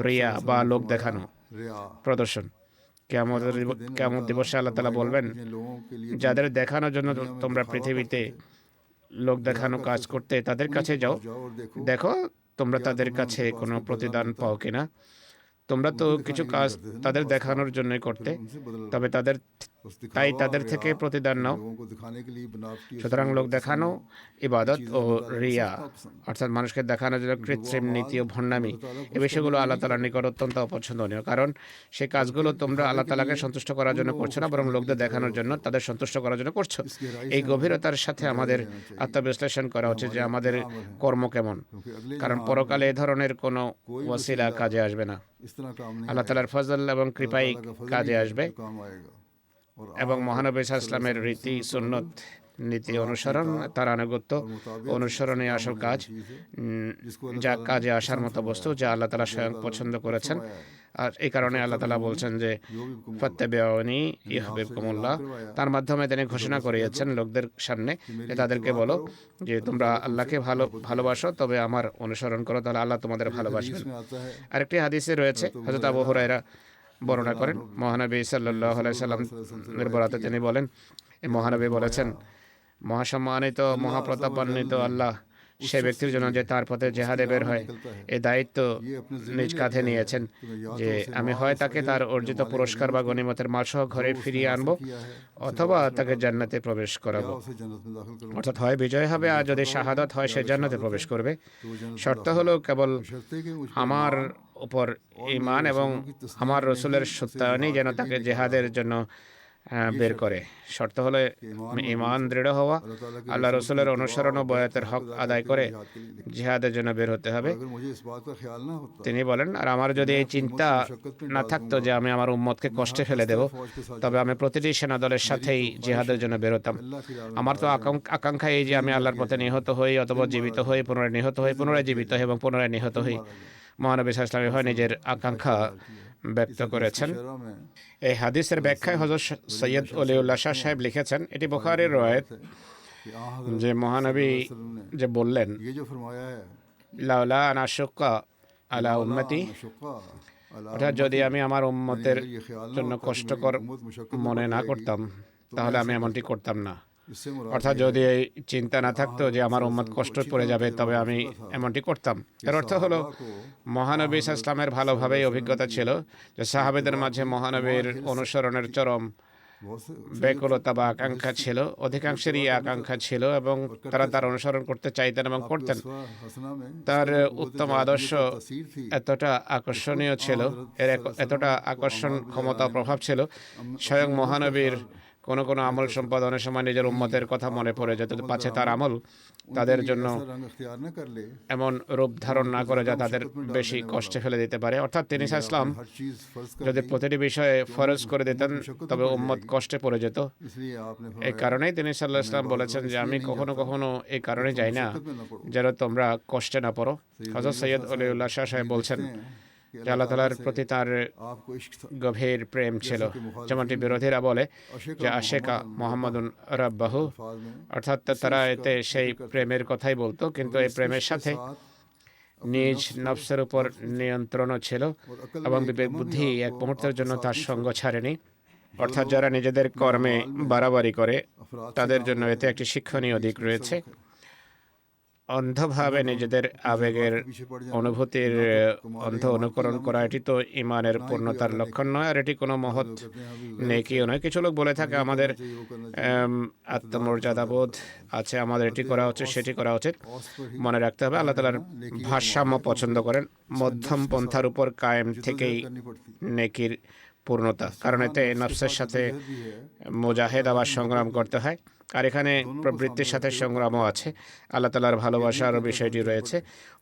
রিয়া বা লোক দেখানো, প্রদর্শন। কিয়ামত দিবসে আল্লাহ তাআলা বলবেন, যাদের দেখানোর জন্য তোমরা পৃথিবীতে লোক দেখানো কাজ করতে, তাদের কাছে যাও, দেখো তোমরা তাদের কাছে কোনো প্রতিদান পাও কিনা। তোমরা তো কিছু কাজ তাদের দেখানোর জন্যই করতে, তবে তাদের থেকে প্রতিদান নাও। সুতরাং লোক দেখানো ইবাদত ও রিয়া, অর্থাৎ মানুষকে দেখানোর জন্য কৃত্রিম নীতি ও ভণ্ডামি, এই বিষয়গুলো আল্লাহ তাআলার নিকট অত্যন্ত অপছন্দনীয়। কারণ সেই কাজগুলো তোমরা আল্লাহ তাআলাকে সন্তুষ্ট করার জন্য করছো না, বরং লোকদের দেখানোর জন্য, তাদের সন্তুষ্ট করার জন্য করছো। এই গভীরতার সাথে আমাদের আত্মবিশ্লেষণ করা উচিত যে আমাদের কর্ম কেমন, কারণ পরকালে এ ধরনের কোনো ওয়াসিলা কাজে আসবে না। আল্লাহ তাআলার ফজল এবং কৃপাই কাজে আসবে এবং মহানবী সাল্লাল্লাহু আলাইহি ওয়াসাল্লামের রীতি সুন্নত নীতি অনুসরণ, তার আনুগত্য অনুসরণই আসল কাজ, যা কাজে আসার মতো বস্তু, যা আল্লাহ তাআলা স্বয়ং পছন্দ করেছেন। আর এই কারণে আল্লাহ তাআলা বলছেন যে ফাত্তাবিউনি ইউহিব্বুকুমুল্লাহ, তার মাধ্যমে তিনি ঘোষণা করিয়েছেন লোকদের সামনে যে তাদেরকে বলো যে তোমরা আল্লাহকে ভালোবাসো, তবে আমার অনুসরণ করো, তাহলে আল্লাহ তোমাদের ভালোবাসবেন। আরেকটি হাদিসে রয়েছে, হযরত আবু হুরায়রা বর্ণনা করেন, মহানবী সাল্লাল্লাহু আলাইহি সাল্লামের বরাতে তিনি বলেন, এই মহানবী বলেছেন, মহাসম্মানিত মহাপ্রতাপান্বিত আল্লাহ সে ব্যক্তির জন্য যে তার পথে জেহাদে বের হয় এই দায়িত্ব নিজ কাঁধে নিয়েছেন যে আমি হয় তাকে তার অর্জিত পুরস্কার বা গনিমতের মালসহ ঘরে ফিরিয়ে আনবো, অথবা তাকে জান্নাতে প্রবেশ করাবো। অর্থাৎ হয় বিজয় হবে, আর যদি শাহাদাত হয় সে জান্নাতে প্রবেশ করবে। শর্ত হলো কেবল আমার উপর ঈমান এবং আমার রসুলের সত্যায়নই যেন তাকে জেহাদের জন্য বের করে। শর্ত হলো ঈমান দৃঢ় হওয়া, আল্লাহ রসুলের অনুসরণ ও বয়াতের হক আদায় করে জিহাদের জন্য বের হতে হবে। তিনি বলেন, আর আমার যদি এই চিন্তা না থাকতো যে আমি আমার উম্মতকে কষ্টে ফেলে দেব, তবে আমি প্রতিটি সেনাদলের সাথেই জিহাদের জন্য বের হতাম। আমার তো আকাঙ্ক্ষা এই যে আমি আল্লাহর পথে নিহত হই, অথবা জীবিত হই, পুনরায় নিহত হই, পুনরায় জীবিত হই এবং পুনরায় নিহত হই। মহানবী সাল্লাল্লাহু আলাইহি ওয়াসাল্লাম নিজের আকাঙ্ক্ষা ব্যক্ত করেছেন। এই হাদিসের ব্যাখ্যায় হযরত সৈয়দ ওলিউল্লাহ শাহ সাহেব লিখেছেন, এটি বুখারীর রওয়ায়াত যে মহানবী যে বললেন, লাউলা আন আশুক্কা আলা উম্মতি, অর্থাৎ যদি আমি আমার উম্মতের জন্য কষ্টকর মনে না করতাম তাহলে আমি এমনটি করতাম না। অর্থাৎ যদি এই চিন্তা না থাকতো যে আমার উম্মত কষ্ট পড়ে যাবে, তবে আমি এমনটি করতাম। এর অর্থ হলো মহানবী সাল্লাল্লাহু আলাইহি ওয়াসাল্লামের ভালোভাবেই অভিজ্ঞতা ছিল যে সাহাবেদের মাঝে মহানবীর অনুসরণের চরম
बहुत से
ব্যাকুলতা বা আকাঙ্ক্ষা ছিল, অধিকাংশেরই আকাঙ্ক্ষা ছিল এবং তারা তার অনুসরণ করতে চাইতেন এবং করতেন।
उसवा हसना में
তার
इसका
উত্তম
नबूवत
আদর্শ
जाहिलियत का तसीर थी।
এতটা আকর্ষণীয় ছিল, এর এতটা আকর্ষণ ক্ষমতা ও প্রভাব ছিল, স্বয়ং মহানবীর কোনো কোনো আমল সম্পাদনের সময় নিজের উম্মতের কথা মনে পড়ে যেত, পাছে তার আমল তাদের জন্য
ऐसा रंग अख्तियार न कर ले
এমন রূপ ধারণ না করে যা তাদের বেশি কষ্টে ফেলে দিতে পারে। অর্থাৎ তিনি ইসলাম
हर चीज फर्ज कर
যদি প্রতিটি বিষয়ে ফরজ করে দিতেন তবে উম্মত কষ্টে পড়ে যেত।
इसलिए आपने
এই কারণেই তিনি সাল্লাল্লাহু আলাইহি ওয়াসাল্লাম বলেছেন যে আমি কখনো কখনো এই কারণে যাই না যেন তোমরা কষ্টে না পড়ো। হযরত সৈয়দ অলিউল্লাহ শাহ সাহেব বলছেন যে আল্লাহ তাআলার প্রতি তার
आपको इश्क था।
গভীর প্রেম ছিল, যেমনটি বিরোধীরা বলে যে আশেকা মোহাম্মদুন রাব্বাহু,
अल्फाज में
অর্থাৎ তারা এতে সেই প্রেমের কথাই বলতো, কিন্তু এই প্রেমের সাথে নিজ নফসের উপর নিয়ন্ত্রণও ছিল এবং বিবেক বুদ্ধি এক মুহূর্তের জন্য তার সঙ্গ ছাড়েনি। অর্থাৎ যারা নিজেদের কর্মে বাড়াবাড়ি করে তাদের জন্য এতে একটি শিক্ষণীয় দিক রয়েছে। অন্ধভাবে নিজেদের আবেগের অনুভূতির অন্ধ অনুকরণ করা এটি তো ইমানের পূর্ণতার লক্ষণ নয়, আর এটি কোনো মহৎ নেকিও নয়। কিছু লোক বলে থাকে আমাদের আত্মমর্যাদাবোধ আছে, আমাদের এটি করা উচিত সেটি করা উচিত। মনে রাখতে হবে আল্লাহ তাআলার ভারসাম্য পছন্দ করেন, মধ্যম পন্থার উপর কায়েম থেকেই নেকির পূর্ণতা, কারণ এতে নফসের সাথে মুজাহেদা বা সংগ্রাম করতে হয়, আর এখানে প্রবৃত্তির সাথে সংগ্রামও আছে। আল্লাহ তাআলার ভালোবাসার বিষয়টি রয়েছে,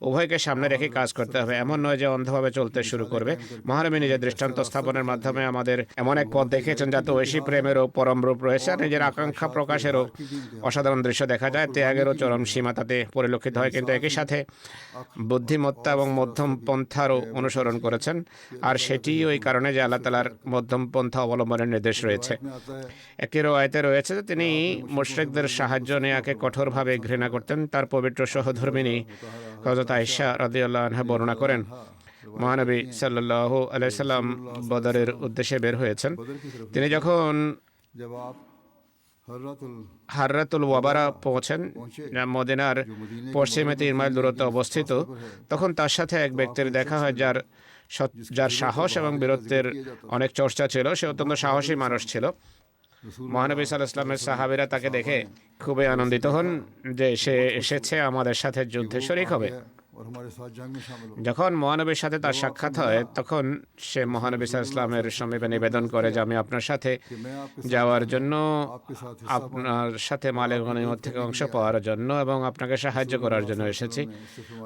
উভয়কে সামনে রেখে কাজ করতে হবে। এমন নয় যে অন্ধভাবে চলতে শুরু করবে। মহানবী নিজের দৃষ্টান্ত স্থাপনের মাধ্যমে আমাদের এমন এক পথ দেখিয়েছেন যাতে ঐশী প্রেমেরও পরম রূপ রয়েছে, আর নিজের আকাঙ্ক্ষা প্রকাশেরও অসাধারণ দৃশ্য দেখা যায়, ত্যাগেরও চরম সীমা তাতে পরিলক্ষিত হয়। কিন্তু একই সাথে বুদ্ধিমত্তা এবং মধ্যম পন্থারও অনুসরণ করেছেন, আর সেটি ওই কারণে যে আল্লাহ তাআলার মধ্যম পন্থা অবলম্বনের নির্দেশ রয়েছে। একটি রওয়ায়েতে রয়েছে যে তিনি মুশরিকদের সাহায্য নেয়াকে কঠোরভাবে ঘৃণা করতেন। তার পবিত্র সহধর্মিণী হযরত আয়েশা রাদিয়াল্লাহু আনহা বর্ণনা করেন, মহানবী সাল্লাল্লাহু আলাইহি সাল্লাম বদরের উদ্দেশ্যে বের হয়েছেন। তিনি যখন
जब आप हर्रतुल
হাররাতুল ওয়াবারা পৌঁছেন, যা মদিনার পশ্চিমে 3 মাইল দূরত্বে অবস্থিত, তখন তার সাথে এক ব্যক্তির দেখা হয় যার সাহস এবং বীরত্বের অনেক চর্চা ছিল। সে অত্যন্ত সাহসী মানুষ ছিল। মহানবী সাল্লাল্লাহু আলাইহি ওয়াসাল্লামের সাহাবীরা তাকে দেখে খুবই আনন্দিত হন যে সে এসেছে আমাদের সাথে যুদ্ধে শরীক হবে।
और हमारे साथ जंग में शामिल हो।
যখন মহানবীর সাথে তার সাক্ষাৎ হয় তখন সে মহানবী সাল্লাল্লাহু আলাইহি ওয়াসাল্লামের সমীপে নিবেদন করে যে আমি আপনার সাথে
कि मैं आपके
যাওয়ার জন্য,
आपके साथ
আপনার সাথে মালে গনিমত থেকে অংশ পাওয়ার জন্য এবং আপনাকে সাহায্য করার জন্য এসেছি।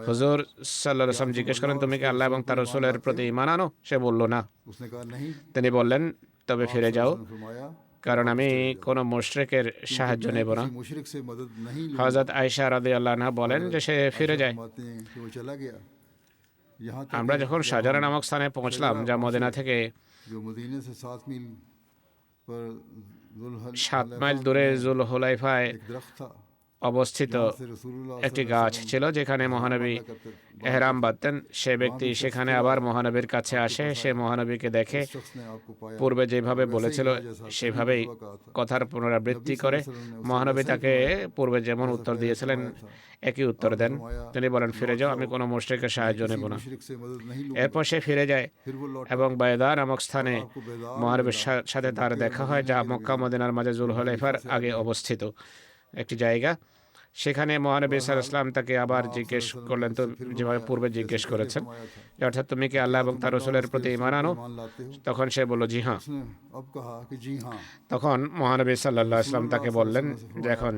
হুজুর সাল্লাল্লাহু আলাইহি ওয়াসাল্লাম জিজ্ঞেস করেন, তুমি কি আল্লাহ এবং তার রাসূলের প্রতি ঈমান আনো? সে বলল না।
उसने कहा नहीं।
তিনি বললেন, তবে ফিরে যাও,
उसने फरमाया
কারণ আমি কোনো মুশরিকের সাহায্য নেব না।
किसी मुशरिक से मदद नहीं ली।
হযরত আয়েশা রাদিয়াল্লাহু আনহা বলেন যে সে ফিরে যায়।
फरमाते हैं कि वो चला गया। यहाँ तक
আমরা যখন শাজারা নামক স্থানে পৌঁছলাম, যা মদিনা থেকে
जो मदीने से 7 मील पर
7 মাইল দূরে যুলহুলাইফায়
एक दरख्त था।
অবস্থিত
से रसूलुल्लाह
একটি গাছ ছিল যেখানে মহানবী এহরাম বাঁধতেন। সে ব্যক্তি সেখানে আবার মহানবীর কাছে আসে, সে মহানবীকে দেখে
शख्स ने आपको पाया।
পূর্বে যেভাবে বলেছিল সেভাবেই কথার পুনরাবৃত্তি করে। মহানবী তাকে পূর্বে যেমন উত্তর দিয়েছিলেন একই উত্তর দেন। তিনি বলেন, ফিরে যাও, আমি কোনো মুশরিকের সাহায্য নেব না।
मुशरिक से मदद नहीं लूंगा।
এরপর সে ফিরে যায়
फिर वो लौट
এবং বায়দা নামক স্থানে মহানবীর সাথে তার দেখা হয়, যা মক্কা মদিনার মাঝে যুলহুলাইফার আগে অবস্থিত একটি জায়গা। সেখানে মহানবী সাল্লাল্লাহু আলাইহি ওয়াসাল্লাম তাকে আবার জিজ্ঞেস করলেন, তো যেভাবে পূর্বে জিজ্ঞেস করেছেন, যে অর্থাৎ তুমি কি আল্লাহ এবং তার রাসূলের প্রতি ঈমান আনো?
मान लाते हो।
তখন সে বলল, জি হ্যাঁ।
उसने अब कहा कि जी हाँ।
তখন মহানবী সাল্লাল্লাহু আলাইহি ওয়াসাল্লাম তাকে বললেন যে এখন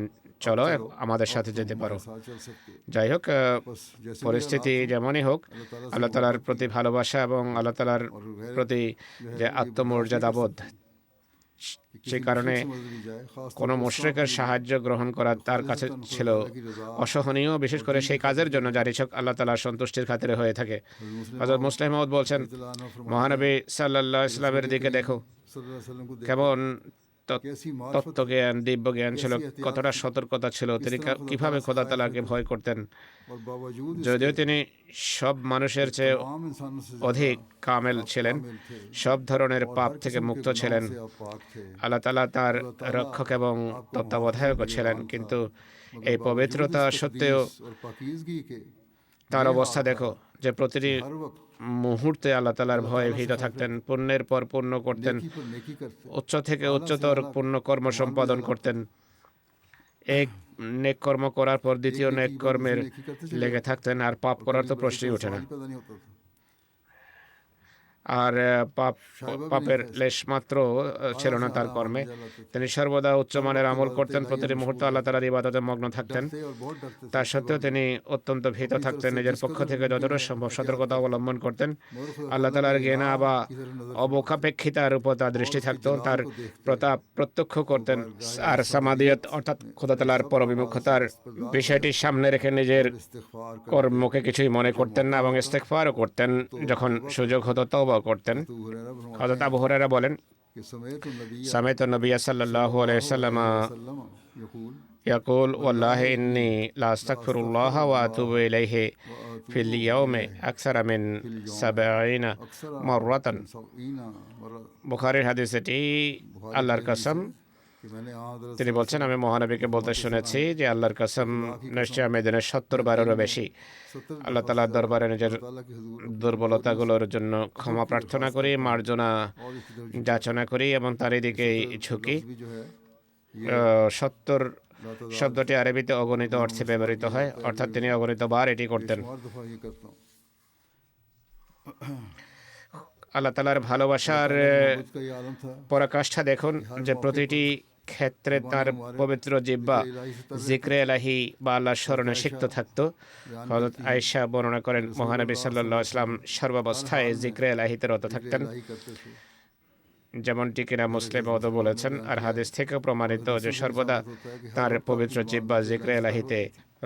চলো, আমাদের সাথে যেতে পারো।
साथ चल सकते हो।
যাই হোক,
बस जैसे
পরিস্থিতি যেমনই হোক, আল্লাহ তাআলার প্রতি ভালোবাসা এবং আল্লাহ তাআলার প্রতি যে আত্মমর্যাদাবোধ, সেই কারণে
से मदद ली जाए, खास
কোনো মুশরিকের সাহায্য গ্রহণ করা তার কাছে ছিল অসহনীয়, বিশেষ করে সেই কাজের জন্য যার ইচ্ছক আল্লাহ তাআলার সন্তুষ্টির খাতিরে হয়ে থাকে। হযরত মুসলিম মাউদ বলছেন, মহানবী সাল্লাল্লাহু আলাইহি ওয়াসাল্লামের দিকে দেখো,
सल्लल्लाहु अलैहि वसल्लम को देखा।
কেমন
कैसी मार्फत
তত্ত্বজ্ঞান, দিব্যজ্ঞান ছিল, কতটা সতর্কতা ছিল, তিনি কিভাবে খোদা তাআলাকে ভয় করতেন।
और बावजूद
যদিও তিনি সব মানুষের চেয়ে
आम इंसानों से
অধিক কামেল ছিলেন, সব ধরনের পাপ থেকে মুক্ত ছিলেন,
से आप पाक थे।
আল্লাহ তাআলা তার রক্ষক এবং তত্ত্বাবধায়কও ছিলেন, কিন্তু এই পবিত্রতা সত্ত্বেও
और पाकीज़गी के
তার অবস্থা দেখো যে প্রতিটি
हर वक्त
মুহূর্তে আল্লাহ তাআলার ভয়ে ভীত থাকতেন, পুণ্যের পর পুণ্য করতেন,
नेकी पर नेकी करते
উচ্চ থেকে উচ্চতর পুণ্য কর্ম সম্পাদন করতেন। এক নেক কর্ম করার পর দ্বিতীয় নেক কর্মের লেগে থাকতেন, আর পাপ করার তো প্রশ্নই ওঠে না।
सवाल ही पैदा नहीं होता था।
আর পাপের লেশ মাত্র ছিল না তার কর্মে। তিনি সর্বদা উচ্চমানের আমল করতেন, প্রতিটি মুহূর্তে আল্লাহ তাআলার ইবাদতে মগ্ন থাকতেন।
डरते और बहुत डरते थे।
তা সত্ত্বেও তিনি অত্যন্ত ভীত থাকতেন, নিজের পক্ষ থেকে যতটা সম্ভব সতর্কতা অবলম্বন করতেন। আল্লাহ তাআলার জ্ঞানা বা অবকাপেক্ষিতার উপর তার দৃষ্টি থাকতো, তার প্রতাপ প্রত্যক্ষ করতেন। আর সামাদিয়ত অর্থাৎ খোদা তাআলার পরবিমুখতার বিষয়টি সামনে রেখে নিজের
इस्तिगफार कर
কর্মকে কিছুই মনে করতেন না এবং ইস্তেগফারও করতেন যখন সুযোগ হতো, তওবা করতেন।
तो हुरैरा फरमाते
হযরত আবু হুরায়রা বলেন,
कि समेत नबी
সামি'তু নবী সাল্লাল্লাহু আলাইহি ওয়াসাল্লাম
वसल्लम यकूल
ইয়াকুল ওয়াল্লাহি ইন্নী লা আস্তাগফিরুল্লাহ ওয়া আতুবু ইলাইহি ফিল ইয়াউমি আকসারা মিন 70 মাররাতান।
सबईना मररा
বুখারীর হাদিস এটি। আল্লাহর কসম,
कि मैंने हज़रत
তিনি বলছেন, আমি মহানবীকে বলতে শুনেছি যে আল্লাহর কসম, নিশ্চয় আমি দিনে 70 বারেরও বেশি
70
আল্লাহ তাআলার দরবারে নিজের
ताला के हुजूर
দুর্বলতাগুলোর জন্য ক্ষমা প্রার্থনা করি, মার্জনা
और इसकी तरफ
যাচনা করি এবং তারই দিকেই ঝুঁকি।
भी जो है
70 শব্দটি আরবিতে অগণিত অর্থে ব্যবহৃত হয়, অর্থাৎ তিনি অগণিত বার এটি করতেন।
और दफा ये करता हूँ।
আল্লাহ তাআলার ভালোবাসার
उसका ये आलम था
পরাকাষ্ঠা দেখুন যে প্রতিটি ক্ষেত্রে তার পবিত্র জিহ্বা জিক্রে এলাহি বা আল্লাহর স্মরণে সিক্ত থাকতো। হযরত আয়েশা বর্ণনা করেন, মহানবী সাল্লাল্লাহু আলাইহি ওয়াসাল্লাম সর্বাবস্থায় জিক্রে এলাহিতে রত থাকতেন,
इलाही करते थे।
যেমনটি কিনা মুসলিম ওয়াদ বলেছেন। আর হাদিস থেকে প্রমাণিত যে সর্বদা তার পবিত্র জিহ্বা জিক্রে এলাহিতে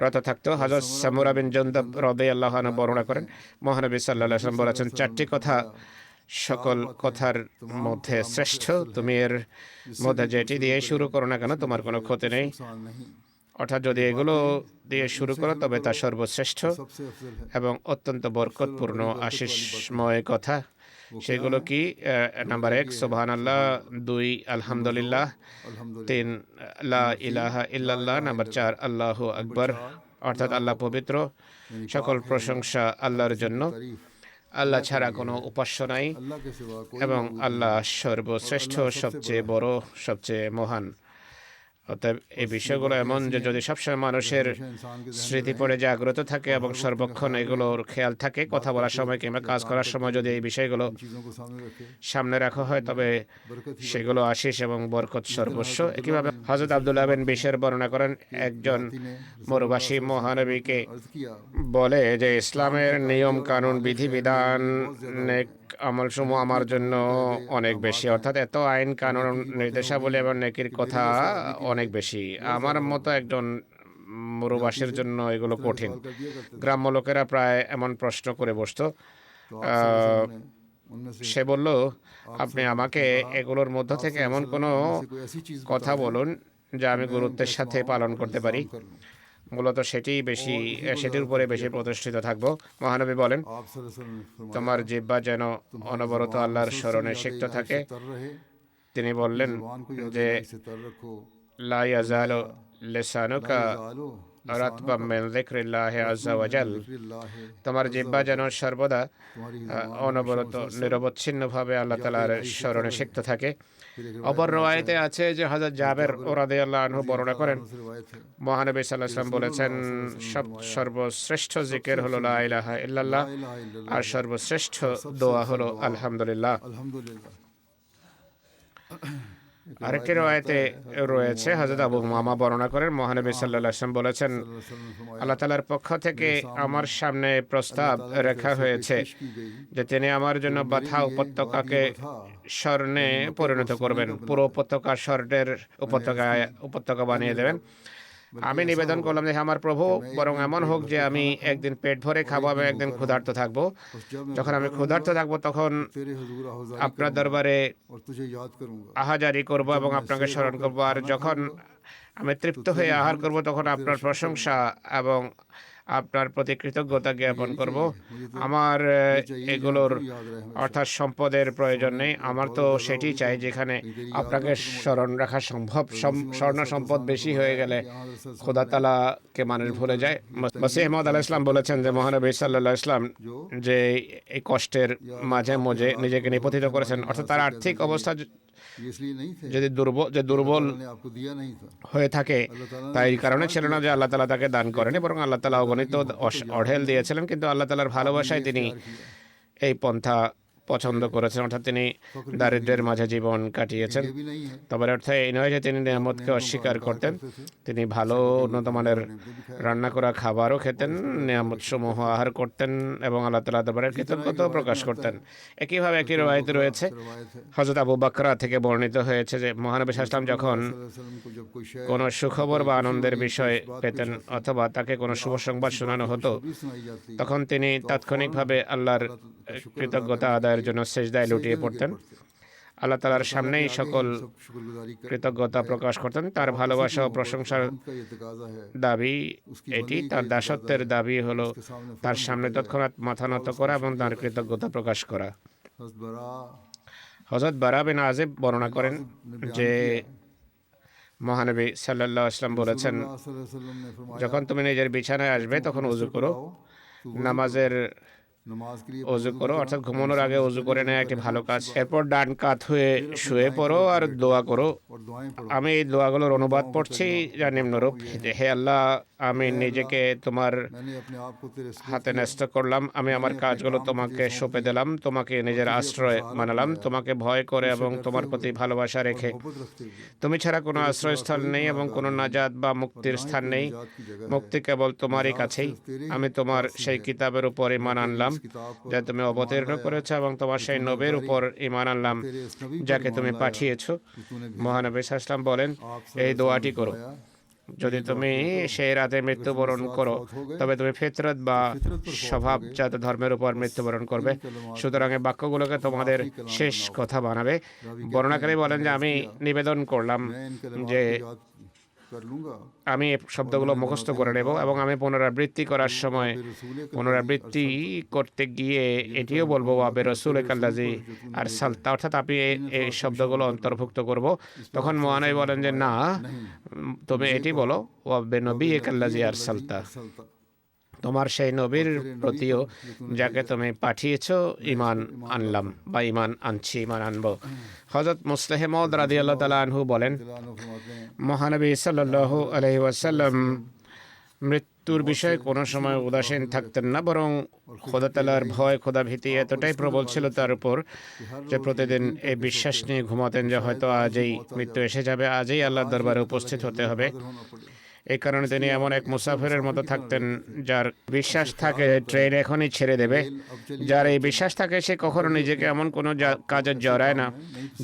রত থাকতো। হযরত সামুরা বিন জুনদুব রাদিয়াল্লাহু আনহু বর্ণনা করেন, মহানবী সাল্লাল্লাহু আলাইহি ওয়াসাল্লাম বলেছেন, চারটি কথা সকল কথার মধ্যে শ্রেষ্ঠ, তুমি এর মধ্যে যেটি দিয়ে শুরু করো না কেন তোমার কোনো ক্ষতি নেই।
नुकसान नहीं,
অর্থাৎ যদি এগুলো দিয়ে শুরু করো তবে তা সর্বশ্রেষ্ঠ
सबसे अफजल है।
এবং অত্যন্ত বরকতপূর্ণ আশিসময় কথা। সেগুলো কি? নাম্বার 1 সুবহানাল্লাহ, 2 আলহামদুলিল্লাহ, 3 লা ইলাহা ইল্লাল্লাহ, নাম্বার 4 আল্লাহু আকবার, অর্থাৎ আল্লাহ পবিত্র, সকল প্রশংসা আল্লাহর জন্য, আল্লাহ ছাড়া কোনো উপাস্য নাই
अल्लाह के सिवा कोई
এবং আল্লাহ সর্বশ্রেষ্ঠ, সবচেয়ে বড়, সবচেয়ে মহান। অতএব এই বিষয়গুলো এমন যে যদি সবসময় মানুষের
इंसान के
স্মৃতি পড়ে জাগ্রত থাকে এবং সর্বক্ষণ এগুলোর খেয়াল থাকে, কথা বলার সময় কিংবা কাজ করার সময় যদি এই বিষয়গুলো
चीज़ों को सामने रखे,
সামনে রাখা হয় তবে সেগুলো আশিস এবং বরকত সর্বস্ব। একইভাবে হযরত আব্দুল্লাহ বিন বিশর বর্ণনা করেন, একজন মরুবাসী মহানবীকে
अर्ज किया
বলে যে ইসলামের নিয়ম কানুন বিধিবিধান নেক আমলসমূহ আমার জন্য অনেক বেশি, অর্থাৎ এত আইন কানুন নির্দেশাবলী এবং নেকির কথা অনেক বেশি। আমার মতো একজন মরুবাসীর জন্য এগুলো কঠিন।
कर दिया करते
গ্রাম্য লোকেরা প্রায় এমন প্রশ্ন করে বসতো।
तो आप सल्लल्लाहु अलैहि वसल्लम ने उनमें से
সে বলল, আপনি আমাকে এগুলোর মধ্য থেকে এমন কোনো
कोई ऐसी चीज़
কথা বলুন যা আমি গুরুত্বের সাথে পালন করতে পারি,
कर लूं।
মূলত সেটির উপরে বেশি প্রতিষ্ঠিত থাকবো। মহানবী বলেন,
आप सल्लल्लाहु अलैहि वसल्लम ने फरमाया,
তোমার জিহ্বা যেন অনবরত আল্লাহর স্মরণে সিক্ত থাকে।
तर रहे,
তিনি বললেন
जुबान को याद
যে
से तर रखो,
লা ইয়াজালু লিসানুকা
जालो
রাতবাম মিন যিকরিল্লাহি আযজা ওয়া জাল,
फिल्लाह है,
তোমার জিহ্বা যেন সর্বদা
तुम्हारी
অনবরত নিরবচ্ছিন্নভাবে আল্লাহ তাআলার স্মরণে সিক্ত থাকে। অপর রওয়ায়েতে আছে যে হযরত জাবের রাদিয়াল্লাহু আনহু বর্ণনা করেন,
से रिवायत है,
মহানবী সাল্লাল্লাহু আলাইহি ওয়াসাল্লাম বলেছেন, সর্বশ্রেষ্ঠ জিকির হলো লা ইলাহা ইল্লাল্লাহ,
ला इलाहा इल्लल्लाह,
আর সর্বশ্রেষ্ঠ দোয়া হলো আলহামদুলিল্লাহ।
अल्हम्दुलिल्लाह।
আরেকটি রওয়ায়েতে রয়েছে, হযরত আবু উমামা বর্ণনা করেন, মহানবী সাল্লাল্লাহু আলাইহি ওয়াসাল্লাম বলেছেন,
सल्लल्लाहु अलैहि वसल्लम ने फरमाया,
আল্লাহ তাআলার পক্ষ থেকে আমার সামনে প্রস্তাব রাখা হয়েছে
पेश की गई,
যে তিনি আমার জন্য বাথা উপত্যকাকে স্বর্ণে পরিণত করবেন, পুরো উপত্যকা স্বর্ণের উপত্যকা বানিয়ে দেবেন। আমি নিবেদন করলাম যে আমার প্রভু, বরং এমন হোক যে আমি একদিন পেট ভরে খাবো এবং একদিন ক্ষুধার্ত থাকবো।
उस जब मैं
যখন আমি ক্ষুধার্ত থাকবো তখন
तेरे हुजूर आहुजारी
আপনার দরবারে
और तुझे याद करूंगा,
আহাজারি করব এবং আপনাকে স্মরণ করব। আর যখন আমি তৃপ্ত হয়ে আহার করব, তখন আপনার প্রশংসা এবং আপনার প্রতি কৃতজ্ঞতা জ্ঞাপন করব। আমার এগুলোর অর্থাৎ সম্পদের প্রয়োজন নেই, আমার তো সেটি চাই যেখানে আপনাকে স্মরণ রাখা সম্ভব। স্বর্ণ সম্পদ বেশি হয়ে গেলে খোদা তাআলাকে মানুষ ভুলে যায়। মসিহ মাউদ আলাইহিস সালাম বলেছেন যে মহানবী সাল্লাল্লাহু আলাইহি ওয়াসাল্লাম যে এই কষ্টের মাঝে মাঝে নিজেকে নিপতিত করেছেন, অর্থাৎ তার আর্থিক অবস্থা
ये इसलिए नहीं थे,
যদি দুর্বল
अल्लाह ने आपको दिया नहीं था।
হয়ে থাকে, তাই এই কারণে ছিল না যে আল্লাহ তাআলা তাকে দান করেনি, বরং আল্লাহ তাআলা অগণিত অঢেল দিয়েছিলেন, কিন্তু আল্লাহ তাআলার ভালোবাসায় তিনি এই পন্থা পছন্দ করেছেন, অর্থাৎ তিনি দারিদ্র্যের মাঝে জীবন কাটিয়েছেন।
ये भी नहीं है
তবে অর্থ এই নয় যে তিনি নিয়ামতকে অস্বীকার করতেন, তিনি ভালো উন্নত মানের রান্না করা খাবারও খেতেন, নিয়ামত সমূহ আহার করতেন এবং আল্লাহ তাআলা দরবারে কৃতজ্ঞতাও প্রকাশ করতেন। একইভাবে একটি রওয়ায়াত রয়েছে,
रवायत है
হযরত আবু বকরা থেকে বর্ণিত হয়েছে যে মহানবী সাল্লাল্লাহু আলাইহি ওয়াসাল্লাম যখন
वसल्लम को जब कोई शय
কোনো সুখবর বা আনন্দের বিষয় পেতেন অথবা তাকে কোনো শুভ সংবাদ শোনানো হতো,
भी सुनाई जाती है,
তখন তিনি তাৎক্ষণিকভাবে আল্লাহর কৃতজ্ঞতা আদায়ের জন্য সেজদায় লুটিয়ে পড়তেন। আল্লাহ তাআলার সামনেই সকল
सब शुक्रगुजारी कर
কৃতজ্ঞতা প্রকাশ করতেন। তার ভালোবাসা ও প্রশংসার
उनका ये तकाजा है
দাবি এটি, তার দাসত্বের দাবি হলো তার সামনে তৎক্ষণাৎ মাথা নত করা এবং তার কৃতজ্ঞতা প্রকাশ করা।
हसबरा
হযরত বারা বিন আজিব বর্ণনা করেন যে মহানবী সাল্লাল্লাহু আলাইহি ওয়াসাল্লাম বলেছেন,
वसल्लम ने फरमाया
যখন তুমি নিজের বিছানায় আসবে তখন ওযু করো, নামাজের
नमाज के लिए
ওযু করো, অর্থাৎ ঘুমানোর আগে ওযু করে নেওয়া একটি ভালো কাজ। এরপর ডান কাত হয়ে শুয়ে পড়ো আর দোয়া করো।
और दुआएं पढ़ो।
আমি এই দোয়াগুলোর অনুবাদ পড়ছি যা নিম্নরূপ: যে হে আল্লাহ, আমি নিজেকে তোমার
मैंने अपने आप को तेरे
হাতে ন্যস্ত করলাম, আমি আমার কাজগুলো তোমাকে সঁপে দিলাম, তোমাকে নিজের আশ্রয় মানালাম, তোমাকে ভয় করে এবং তোমার প্রতি ভালোবাসা রেখে।
मोहब्बत रखते हुए
তুমি ছাড়া কোনো আশ্রয়স্থল নেই এবং কোনো নাজাত বা মুক্তির স্থান নেই, মুক্তি কেবল তোমারই কাছেই। আমি তোমার সেই কিতাবের উপর ঈমান আনলাম যা তুমি অবতীর্ণ করেছো এবং তোমার সেই নবীর উপর ঈমান আনলাম
तेरे इस नबी
যাকে তুমি পাঠিয়েছো। মহানবী সাল্লাল্লাহু আলাইহি ওয়াসাল্লাম বলেন, এই দোয়াটি করো। যদি তুমি সেই রাতে মৃত্যুবরণ করো তবে তুমি ফিতরত বা স্বভাবজাত ধর্মের উপর মৃত্যুবরণ করবে, সুতরাং এই বাক্যগুলোকে তোমাদের শেষ কথা বানাবে। বর্ণনাকারী বলেন যে আমি নিবেদন করলাম
मैं इन कलमात
যে
को याद कर लूंगा।
আমি এই শব্দগুলো মুখস্থ করে নেব এবং আমি পুনরাবৃত্তি করার সময় পুনরাবৃত্তি করতে গিয়ে এটিও বলবো ওয়াবে রসুলিকাল্লাযী আরসালতা, অর্থাৎ আমি এই শব্দগুলো অন্তর্ভুক্ত করব। তখন মহানবী বলেন যে না, তুমি এটি বলো ওয়াবে নবিয়িকাল্লাযী আরসালতা, তোমার সেই নবীর প্রতিও যাকে তুমি পাঠিয়েছো ঈমান আনলাম বা ঈমান আনছি, ঈমান আনবো। হযরত মুসলিহ মাউদ রাদিয়াল্লাহু তাআলা আনহু বলেন,
फरमाते हैं
মহানবী সাল্লাল্লাহু আলাইহি ওয়াসাল্লাম মৃত্যুর বিষয়ে কোনো সময় উদাসীন থাকতেন না, বরং খোদা তাআলার ভয়, খোদা ভীতি এতটাই প্রবল ছিল তার উপর যে প্রতিদিন এই বিশ্বাস নিয়ে ঘুমাতেন যে হয়তো আজই মৃত্যু এসে যাবে, আজই আল্লাহর দরবারে উপস্থিত হতে হবে। এই কারণে তিনি এমন এক মুসাফিরের মতো থাকতেন যার বিশ্বাস থাকে ট্রেন এখনই ছেড়ে দেবে। যার এই বিশ্বাস থাকে সে কখনো নিজেকে এমন কোনো কাজে জড়ায় না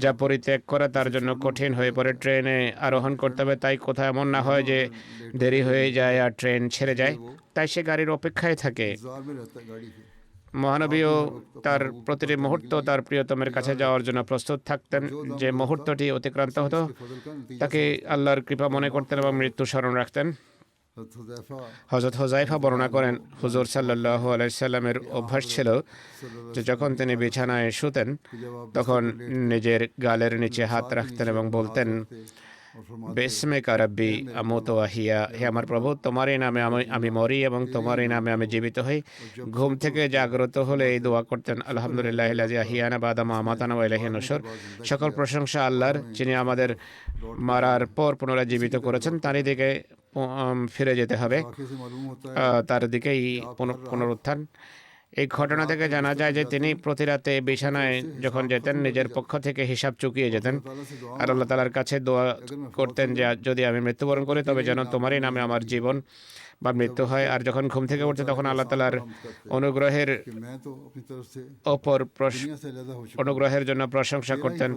যা পরিত্যাগ করা তার জন্য কঠিন হয়ে পড়ে। ট্রেনে আরোহণ করতে হবে, তাই কোথাও এমন না হয় যে দেরি হয়ে যায় আর ট্রেন ছেড়ে যায়, তাই সে গাড়ির অপেক্ষায় থাকে।
इंतजार में रहता है गाड़ी के।
মহানবীও তার প্রতিটি মুহূর্ত তার প্রিয়তমের কাছে যাওয়ার জন্য প্রস্তুত থাকতেন। যে মুহূর্তটি অতিক্রান্ত হতো
फजल का नतीजा
তাকে আল্লাহর কৃপা মনে করতেন এবং মৃত্যু স্মরণ রাখতেন।
हुज़ैफा
হযরত হুযায়ফা বর্ণনা করেন, হুজুর সাল্লাল্লাহু আলাইহি সাল্লামের অভ্যাস ছিল যে যখন তিনি বিছানায় শুতেন তখন নিজের গালের নিচে হাত রাখতেন এবং বলতেন,
और फरमाते
বিসমিকা রাব্বি আমুতু ওয়া আহইয়া, হে আমার প্রভু, তোমারই নামে আমি মরি এবং তোমারই নামে আমি জীবিত হই। ঘুম থেকে জাগ্রত হলে এই দোয়া করতেন, আলহামদুলিল্লাহিল্লাযী আহইয়ানা বাদা মা আমাতানা ওয়া ইলাইহিন নুশুর। সকল প্রশংসা আল্লাহর, যিনি আমাদের মারার পর পুনরায় জীবিত করেছেন, তারই দিকে ফিরে যেতে হবে,
वाक़े से मालूम होता है
তার দিকেই পুনরুত্থান। এই ঘটনা থেকে জানা যায় যে তিনি প্রতি রাতে বিছানায় যখন যেতেন নিজের পক্ষ থেকে হিসাব চুকিয়ে যেতেন
ताला से दुआ
আর আল্লাহ তাআলার কাছে দোয়া করতেন যে যদি আমি মৃত্যুবরণ করি তবে যেন তোমারই নামে আমার জীবন বা মৃত্যু হয়। আর যখন ঘুম থেকে উঠতে তখন আল্লাহ তাআলার অনুগ্রহের
कि मैं तो अपनी तरफ से
ওপর
दुनिया से अलग हो चुका
অনুগ্রহের জন্য প্রশংসা করতেন।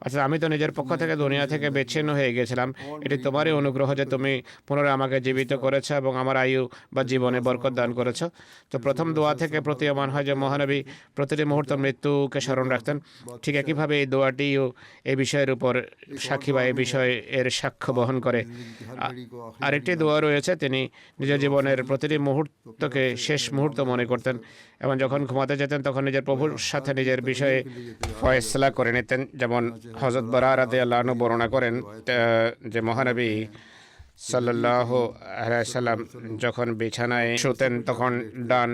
অর্থাৎ আমি তো নিজের পক্ষ থেকে দুনিয়া থেকে বিচ্ছিন্ন হয়ে গিয়েছিলাম, এটি তোমারই অনুগ্রহ যে তুমি পুনরায় আমাকে জীবিত করেছো এবং আমার আয়ু বা জীবনে বরকত দান করেছো। তো প্রথম দোয়া থেকে প্রতীয়মান হয় যে মহানবী প্রতিটি মুহূর্ত মৃত্যুকে স্মরণ রাখতেন। ঠিক একইভাবে এই দোয়াটিও এই বিষয়ের উপর সাক্ষী বা এই বিষয়ে এর সাক্ষ্য বহন করে। আরেকটি দোয়া রয়েছে, তিনি নিজের জীবনের প্রতিটি মুহূর্তকে শেষ মুহূর্ত মনে করতেন এবং যখন ঘুমাতে যেতেন তখন নিজের প্রভুর সাথে নিজের বিষয়ে ফয়সলা করে নিতেন। যেমন হযরত বারা রাদিয়াল্লাহু আনহু বর্ণনা করেন যে মহানবী সাল্লাল্লাহু আলাইহি সাল্লাম যখন বিছানায় শুতেন তখন ডান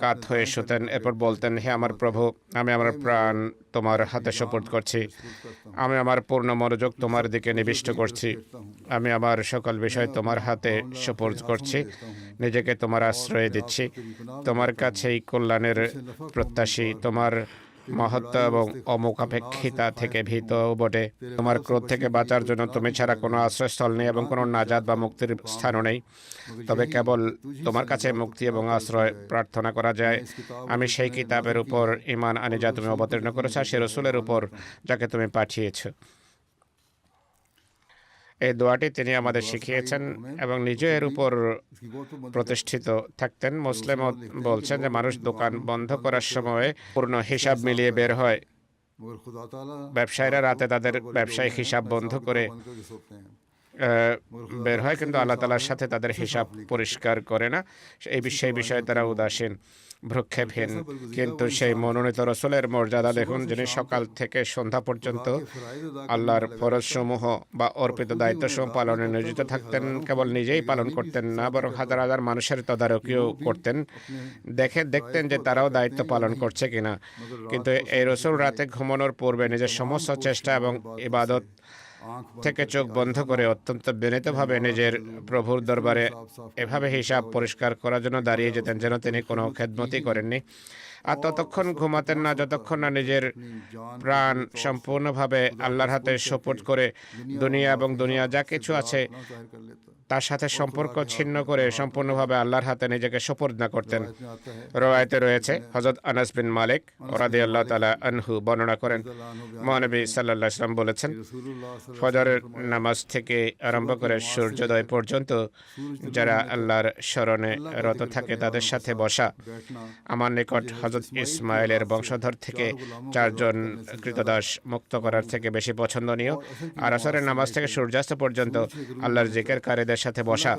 কাত হয়ে শুতেন, এরপর বলতেন, হে আমার প্রভু, আমি আমার প্রাণ তোমার হাতে সুপুর্দ করছি, আমি আমার পূর্ণ মনোযোগ তোমার দিকে নিবিষ্ট করছি, আমি আমার সকল বিষয় তোমার হাতে সুপুর্দ করছি, নিজেকে তোমার আশ্রয় দিচ্ছি, তোমার কাছেই কল্যাণের প্রত্যাশী, তোমার মহত্ব এবং অমুখাপেক্ষিতা থেকে ভীত বটে। তোমার ক্রোধ থেকে বাঁচার জন্য তুমি ছাড়া কোনো আশ্রয়স্থল নেই এবং কোনো নাজাত বা মুক্তির স্থানও নেই, তবে কেবল তোমার কাছে মুক্তি এবং আশ্রয় প্রার্থনা করা যায়। আমি সেই কিতাবের উপর ঈমান আনি যা তুমি অবতীর্ণ করেছ, আর সে রসুলের উপর যাকে তুমি পাঠিয়েছ। এই দোয়াটি তিনি আমাদের শিখিয়েছেন এবং নিজে এর উপর প্রতিষ্ঠিত থাকতেন। মুসলিম বলছেন যে মানুষ দোকান বন্ধ করার সময় পূর্ণ হিসাব মিলিয়ে বের হয়, ব্যবসায়ীরা রাতে তাদের ব্যবসায়িক হিসাব বন্ধ করে বের হয়, কিন্তু আল্লাহ তাআলার সাথে তাদের হিসাব পরিষ্কার করে না, এই বিষয়ে তারা উদাসীন, ভ্রুক্ষেপহীন। কিন্তু সেই মনোনীত রসুলের মর্যাদা দেখুন, যিনি সকাল থেকে সন্ধ্যা পর্যন্ত আল্লাহর ফরজসমূহ বা অর্পিত দায়িত্বসমূহ পালনে নিয়োজিত থাকতেন। কেবল নিজেই পালন করতেন না, বরং হাজার হাজার মানুষের তদারকিও করতেন, দেখতেন যে তারাও দায়িত্ব পালন করছে কিনা। কিন্তু এই রসুল রাতে ঘুমানোর পূর্বে নিজের সমস্ত চেষ্টা এবং ইবাদত থেকে চোখ বন্ধ করে অত্যন্ত বিনীতভাবে নিজের প্রভুর দরবারে এভাবে হিসাব পরিষ্কার করার জন্য দাঁড়িয়ে যেতেন যেন তিনি কোনো খেদমতই করেননি। আর ততক্ষণ ঘুমাতেন না যতক্ষণ না নিজের প্রাণ সম্পূর্ণভাবে আল্লাহর হাতে সুপুর্দ করে দুনিয়া এবং দুনিয়া যা কিছু আছে তার সাথে সম্পর্ক ছিন্ন করে সম্পূর্ণভাবে আল্লাহর হাতে নিজেকে সুপুর্দ না করতেন। রওয়ায়েতে রয়েছে, হযরত আনাস বিন মালিক রাদিয়াল্লাহু তাআলা আনহু বর্ণনা করেন, মহানবী সাল্লাল্লাহু আলাইহি ওয়াসাল্লাম বলেছেন, ফজরের নামাজ থেকে আরম্ভ করে সূর্যোদয় পর্যন্ত যারা আল্লাহর স্মরণে রত থাকে তাদের সাথে বসা আমার নিকট হযরত ইসমাইলের বংশধর থেকে 4 জন কৃতদাস মুক্ত করার থেকে বেশি পছন্দনীয়। আর আসরের নামাজ থেকে সূর্যাস্ত পর্যন্ত আল্লাহর জিকিরকারীদের সাথে বসা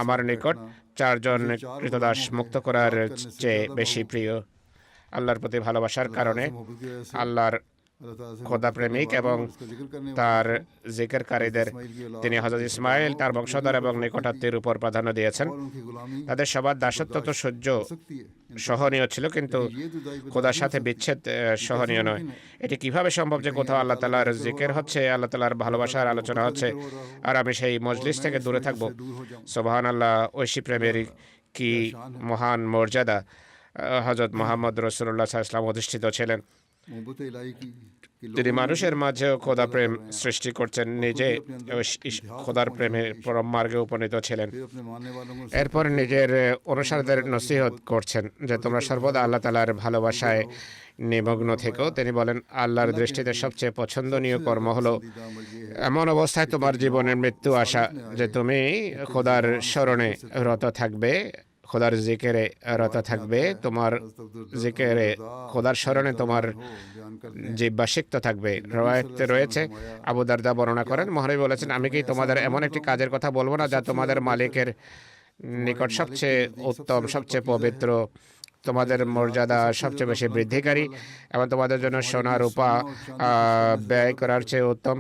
আমার নিকট 4 জন কৃতদাস মুক্ত করার চেয়ে বেশি প্রিয়। আল্লাহর প্রতি ভালোবাসার কারণে আল্লাহর খোদা প্রেমিক এবং তার জিকিরকারীদের তিনি হযরত ইসমাইল, তার বংশধর এবং নিকটাত্মীয়ের উপর প্রাধান্য দিয়েছেন। তাদের সবার দাসত্ব তো সহ্য সহনীয় ছিল, কিন্তু খোদার সাথে বিচ্ছেদ সহনীয় নয়। এটি কিভাবে সম্ভব যে কোথাও আল্লাহ তাআলার জিকির হচ্ছে, আল্লাহ তাআলার ভালোবাসার আলোচনা হচ্ছে, আর আমি সেই মজলিস থেকে দূরে থাকব? সুবহানাল্লাহ, ঐশী প্রেমের কি মহান মর্যাদা! হযরত মুহাম্মদ রাসূলুল্লাহ সাল্লাল্লাহু আলাইহি ওয়াসাল্লাম অধিষ্ঠিত ছিলেন, তিনি মানুষের মাঝেও খোদা প্রেম সৃষ্টি করছেন, নিজে খোদার প্রেমে পরম মার্গে উপনীত ছিলেন। এরপর নিজের অনুসারীদের নসিহত করছেন যে তোমরা সর্বদা আল্লাহ তাআলার ভালোবাসায় নিমগ্ন থেকো। তিনি বলেন, আল্লাহর দৃষ্টিতে সবচেয়ে পছন্দনীয় কর্ম হলো এমন অবস্থায় তোমার জীবনের মৃত্যু আসা যে তুমি খোদার স্মরণে রত থাকবে, খোদার জিকিরে রত থাকবে, তোমার জিকিরে খোদার স্মরণে তোমার জিহ্বা সিক্ত থাকবে। রওয়ায়াতে রয়েছে, আবু দারদা বর্ণনা করেন, মহানবী বলেছেন, আমি কি তোমাদের এমন একটি কাজের কথা বলবো না যা তোমাদের মালিকের নিকট সবচেয়ে উত্তম, সবচেয়ে পবিত্র, তোমাদের মর্যাদা সবচেয়ে বেশি বৃদ্ধিকারী এবং তোমাদের জন্য সোনা রূপা ব্যয় করার চেয়ে উত্তম,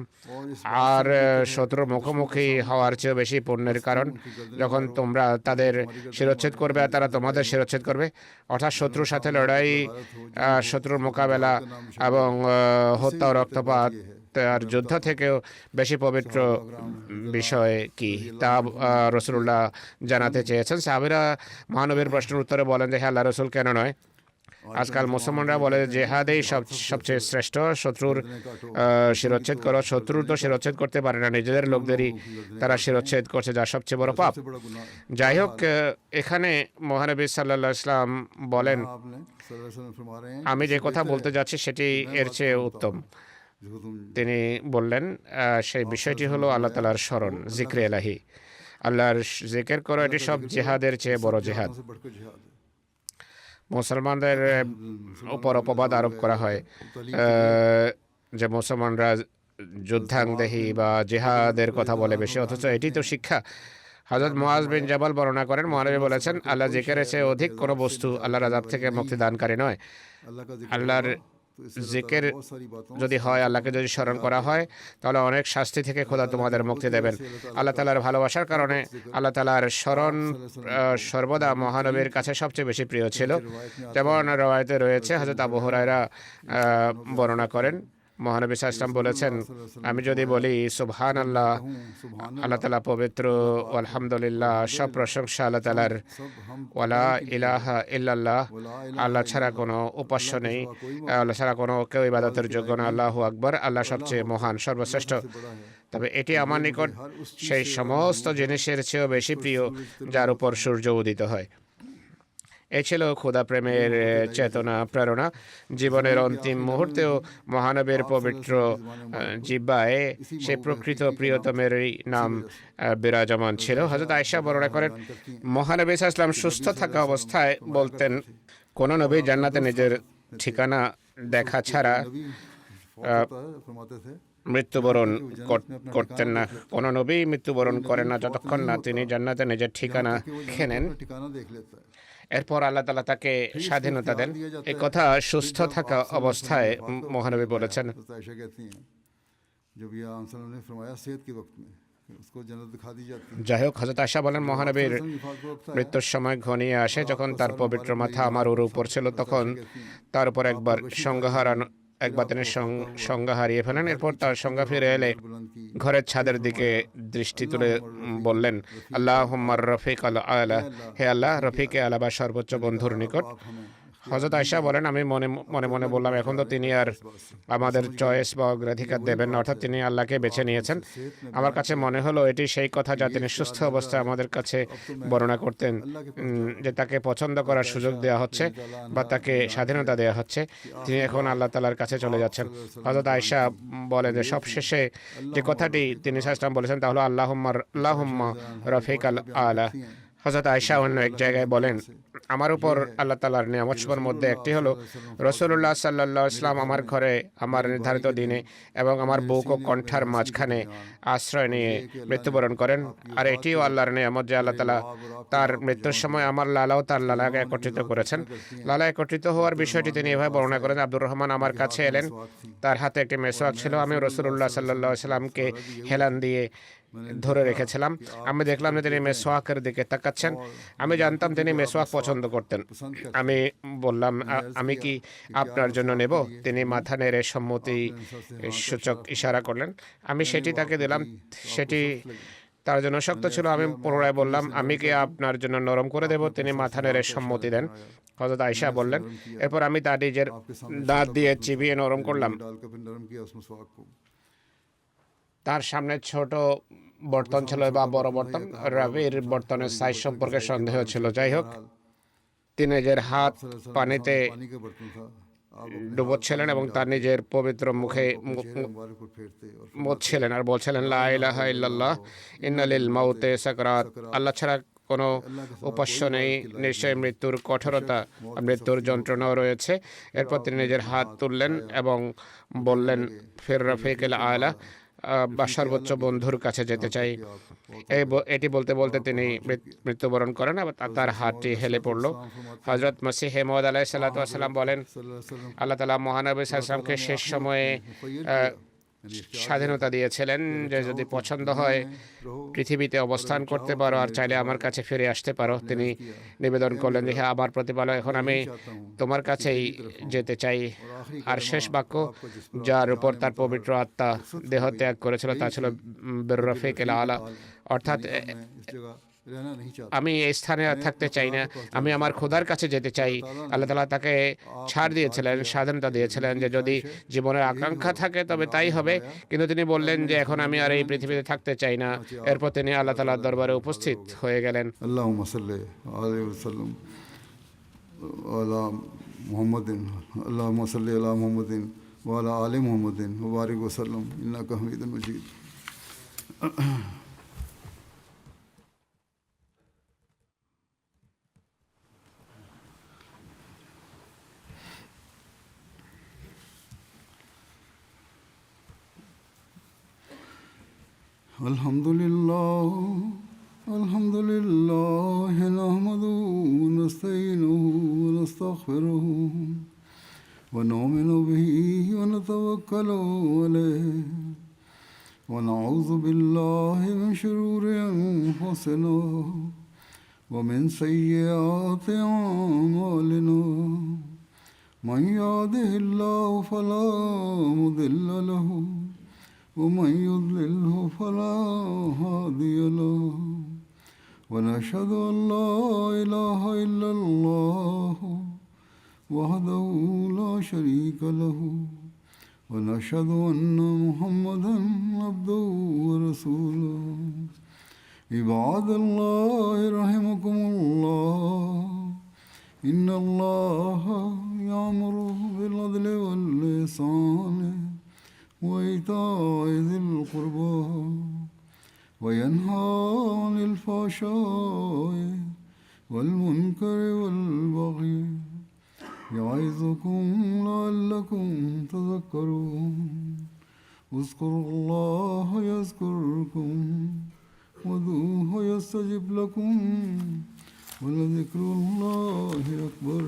আর শত্রুর মুখোমুখি হওয়ার চেয়েও বেশি পুণ্যের কারণ। যখন তোমরা তাদের শিরচ্ছেদ করবে আর তারা তোমাদের শিরচ্ছেদ করবে, অর্থাৎ শত্রুর সাথে লড়াই, শত্রুর মোকাবেলা এবং হত্যা ও রক্তপাত আর যুদ্ধ থেকেও বেশি পবিত্র বিষয় কি তা রাসূলুল্লাহ জানাতে চেয়েছেন। সাহাবীরা মহানবীর প্রশ্নের উত্তরে বলেন যে, হে আল্লাহর রাসূল, কেন নয়? আজকাল মুসলমানরা বলে জেহাদেই সবচেয়ে শ্রেষ্ঠ, শত্রুর শিরচ্ছেদ করো। শত্রুর তো শিরচ্ছেদ করতে পারে না, নিজেদের লোকদেরই তারা শিরচ্ছেদ করছে, যা সবচেয়ে বড় পাপ। যাই হোক, এখানে মহানবী সাল্লাল্লাহু আলাইহি ওয়াসাল্লাম বলেন, আমি যে কথা বলতে যাচ্ছি সেটি এর চেয়ে উত্তম। তিনি বললেন, সেই বিষয়টি হলো আল্লাহ তাআলার স্মরণ, জিক্রে ইলাহি। আল্লাহর জিকির করো, এটি সব জিহাদের চেয়ে বড় জিহাদ। মুসলমানদের উপর অপবাদ আরোপ করা হয় যে মুসলমানরা যুদ্ধাংদেহী বা জিহাদের কথা বলে বেশি, অথচ এটি তো শিক্ষা। হযরত মুআজ বিন জাবাল বর্ণনা করেন, মহানবী বলেছেন, আল্লাহ জিকিরের চেয়ে অধিক কোনো বস্তু আল্লাহর আযাব থেকে মুক্তিদানকারী নয়। আল্লাহর জিকির যদি হয়, আল্লাহকে যদি স্মরণ করা হয়, তাহলে অনেক শাস্তি থেকে খোদা তোমাদের মুক্তি দেবেন। আল্লাহ তাআলার ভালোবাসার কারণে আল্লাহ তাআলার স্মরণ সর্বদা মহানবীর কাছে সবচেয়ে বেশি প্রিয় ছিল। যেমন রওয়ায়াতে রয়েছে, হযরত আবু হুরায়রা বর্ণনা করেন, মহানবী সাল্লাল্লাহু আলাইহি ওয়াসাল্লাম বলেছেন, আমি যদি বলি সুবহানাল্লাহ, আল্লাহ তাআলা পবিত্র, আলহামদুলিল্লাহ, সব প্রশংসা আল্লাহ তাআলার, ওয়ালা ইলাহা ইল্লাল্লাহ, আল্লাহ ছাড়া কোনো উপাস্য নেই, আল্লাহ ছাড়া কোনো কেউ ইবাদতের যোগ্য না, আল্লাহু আকবার, আল্লাহ সবচেয়ে মহান, সর্বশ্রেষ্ঠ, তবে এটি আমার নিকট সেই সমস্ত জিনিসের চেয়েও বেশি প্রিয় যার উপর সূর্য উদিত হয়। এ ছিল খোদা প্রেমের চেতনা, প্রেরণা। জীবনের অন্তিম মুহূর্তেও মহানবীর পবিত্র জিহ্বায় সেই প্রকৃত প্রিয়তমেরই নাম বিরাজমান ছিল। হযরত আয়েশা বর্ণনা করেন, মহানবী সাল্লাল্লাহু আলাইহি ওয়াসাল্লাম সুস্থ থাকা অবস্থায় বলতেন, কোন নবী জান্নাতে নিজের ঠিকানা দেখা ছাড়া মৃত্যুবরণ করতেন না। কোন নবী মৃত্যুবরণ করেন না যতক্ষণ না তিনি জান্নাতে নিজের ঠিকানা খেনেন। এরপর আল্লাহ তাআলা তাকে স্বাধীনতা দেন। এই কথা সুস্থ থাকা অবস্থায় মহানবী বলেছেন। যাই হোক, হযরত আয়েশা বলেন, মহানবীর মৃত্যুর সময় ঘনিয়ে আসে, যখন তার পবিত্র মাথা আমার উরুর উপর ছিল, তখন তার উপর একবার তিনি সংজ্ঞা হারিয়ে ফেলেন। এরপর তার সংজ্ঞা ফিরে এলে ঘরের ছাদের দিকে দৃষ্টি তুলে বললেন, আল্লাহুম্মা রফিক আল আলা, হে আল্লাহ, রফিকে আলা বা সর্বোচ্চ বন্ধুর নিকট। হযরত আয়েশা বলেন, আমি মনে মনে বললাম, এখন তো তিনি আর আমাদের চয়েস বা অগ্রাধিকার দেবেন না, অর্থাৎ তিনি আল্লাহকে বেছে নিয়েছেন। আমার কাছে মনে হলো এটি সেই কথা যা তিনি সুস্থ অবস্থায় আমাদের কাছে বর্ণনা করতেন, যে তাকে পছন্দ করার সুযোগ দেওয়া হচ্ছে বা তাকে স্বাধীনতা দেওয়া হচ্ছে, তিনি এখন আল্লাহ তাআলার কাছে চলে যাচ্ছেন। হযরত আয়েশা বলেন যে সবশেষে যে কথাটি তিনি সাল্লাল্লাহু বলেছেন তা হলো আল্লাহুম্মা রফিক আল আলা। হযরত আয়েশা অন্য এক জায়গায় বলেন, আমার উপর আল্লাহ তাআলার নিয়ামতের মধ্যে একটি হলো রাসূলুল্লাহ সাল্লাল্লাহু আলাইহি ওয়াসাল্লাম আমার ঘরে আমার নির্ধারিত দিনে এবং আমার বুক ও কণ্ঠার মাঝখানে আশ্রয় নিয়ে মৃত্যুবরণ করেন। আর এটিও আল্লাহর নিয়ামত যে আল্লাহ তাআলা তার মৃত্যুর সময় আমার লালা ও তার লালাকে একত্রিত করেছেন। লালা একত্রিত হওয়ার বিষয়টি তিনি এভাবে বর্ণনা করেন, আব্দুর রহমান আমার কাছে এলেন, তার হাতে একটি মেসওয়াক ছিল, আমি রাসূলুল্লাহ সাল্লাল্লাহু আলাইহি ওয়াসাল্লামকে হেলান দিয়ে ধরে রেখেছিলাম। আমি দেখলাম যে তিনি মেসওয়াকের দিকে তাকাচ্ছেন। আমি জানতাম তিনি মেসওয়াক পছন্দ করতেন। আমি বললাম, আমি কি আপনার জন্য নেব? তিনি মাথা নেড়ে সম্মতি সূচক ইশারা করলেন। আমি সেটি তাকে দিলাম। সেটি তার জন্য শক্ত ছিল। আমি পুনরায় বললাম, আমি কি আপনার জন্য নরম করে দেব? তিনি মাথা নেড়ে সম্মতি দেন। হযরত আয়েশা বললেন, এরপর আমি তার নিজের দাঁত দিয়ে চিবিয়ে নরম করলাম। তার সামনে ছোট বর্তন ছিল বা বড় বর্তন, রাবির বর্তনের সাইজ সম্পর্কে সন্দেহ ছিল। যাই হোক, তিনি নিজের হাত পানিতে ডুবোচ্ছিলেন এবং তার নিজের পবিত্র মুখে মুছছিলেন আর বলছিলেন, লা ইলাহা ইল্লাল্লাহ, ইন্না লিল মাউতে সাকরাত, আল্লাহ ছাড়া কোনো উপাস্য নেই, নিশ্চয়ই মৃত্যুর কঠোরতা, মৃত্যুর যন্ত্রণাও রয়েছে। এরপর তিনি নিজের হাত তুললেন এবং বললেন, ফির রফিকিল আলা, বা সর্বোচ্চ বন্ধুর কাছে যেতে চাই। এটি বলতে বলতে তিনি মৃত্যুবরণ করেন। তার হাতটি হেলে পড়ল। হযরত মসিহে মউদ আলাইহিস সালাতু ওয়াস সালাম বলেন, আল্লাহ তাআলা মহানবী সাল্লাল্লাহু আলাইহি ওয়াসাল্লামকে শেষ সময়ে স্বাধীনতা দিয়েছিলেন যে যদি পছন্দ হয় পৃথিবীতে অবস্থান করতে পারো, আর চাইলে আমার কাছে ফিরে আসতে পারো। তিনি নিবেদন করলেন যে, হ্যাঁ আমার প্রতিপালক, এখন আমি তোমার কাছেই যেতে চাই। আর শেষ বাক্য যার উপর তার পবিত্র আত্মা দেহ ত্যাগ করেছিল তা ছিল বির রফিকিল আলা, অর্থাৎ আমি এই স্থানে আর থাকতে চাই না, আমি আমার খোদার কাছে যেতে চাই। আল্লাহ তাআলা তাকে ছাড় দিয়েছিলেন, স্বাধীনতা দিয়েছিলেন যে যদি জীবনের আকাঙ্ক্ষা থাকে তবে তাই হবে, কিন্তু তিনি বললেন যে এখন আমি আর এই পৃথিবীতে থাকতে চাই না। এরপর তিনি আল্লাহ তাআলার দরবারে উপস্থিত হয়ে গেলেন।
আল্লাহুম্মা সাল্লি আলাইহি ওয়াসাল্লাম আলা মুহাম্মাদিন, আল্লাহুম্মা সাল্লি আলা মুহাম্মাদিন ওয়া আলা আলি মুহাম্মাদিন ওয়া বারিক ওয়া সাল্লাম ইন্নাকা হামিদুম মাজিদ। الحمد لله نحمده ونستعينه ونستغفره ونؤمن به ونتوكل عليه ونعوذ بالله من شرور أنفسنا ومن سيئات أعمالنا من يهده الله فلا مضل له ومن يضلله فلا هادي له ونشهد أن لا إله إلا الله وحده لا شريك له ونشهد أن محمدا عبده ورسوله عباد الله رحمكم الله إن الله يأمر بالعدل والإحسان وإيتاء ذي القربى وينهى عن الفحشاء والمنكر والبغي يعظكم لعلكم تذكرون اذكروا الله يذكركم وادعوه يستجب لكم ولذكر الله أكبر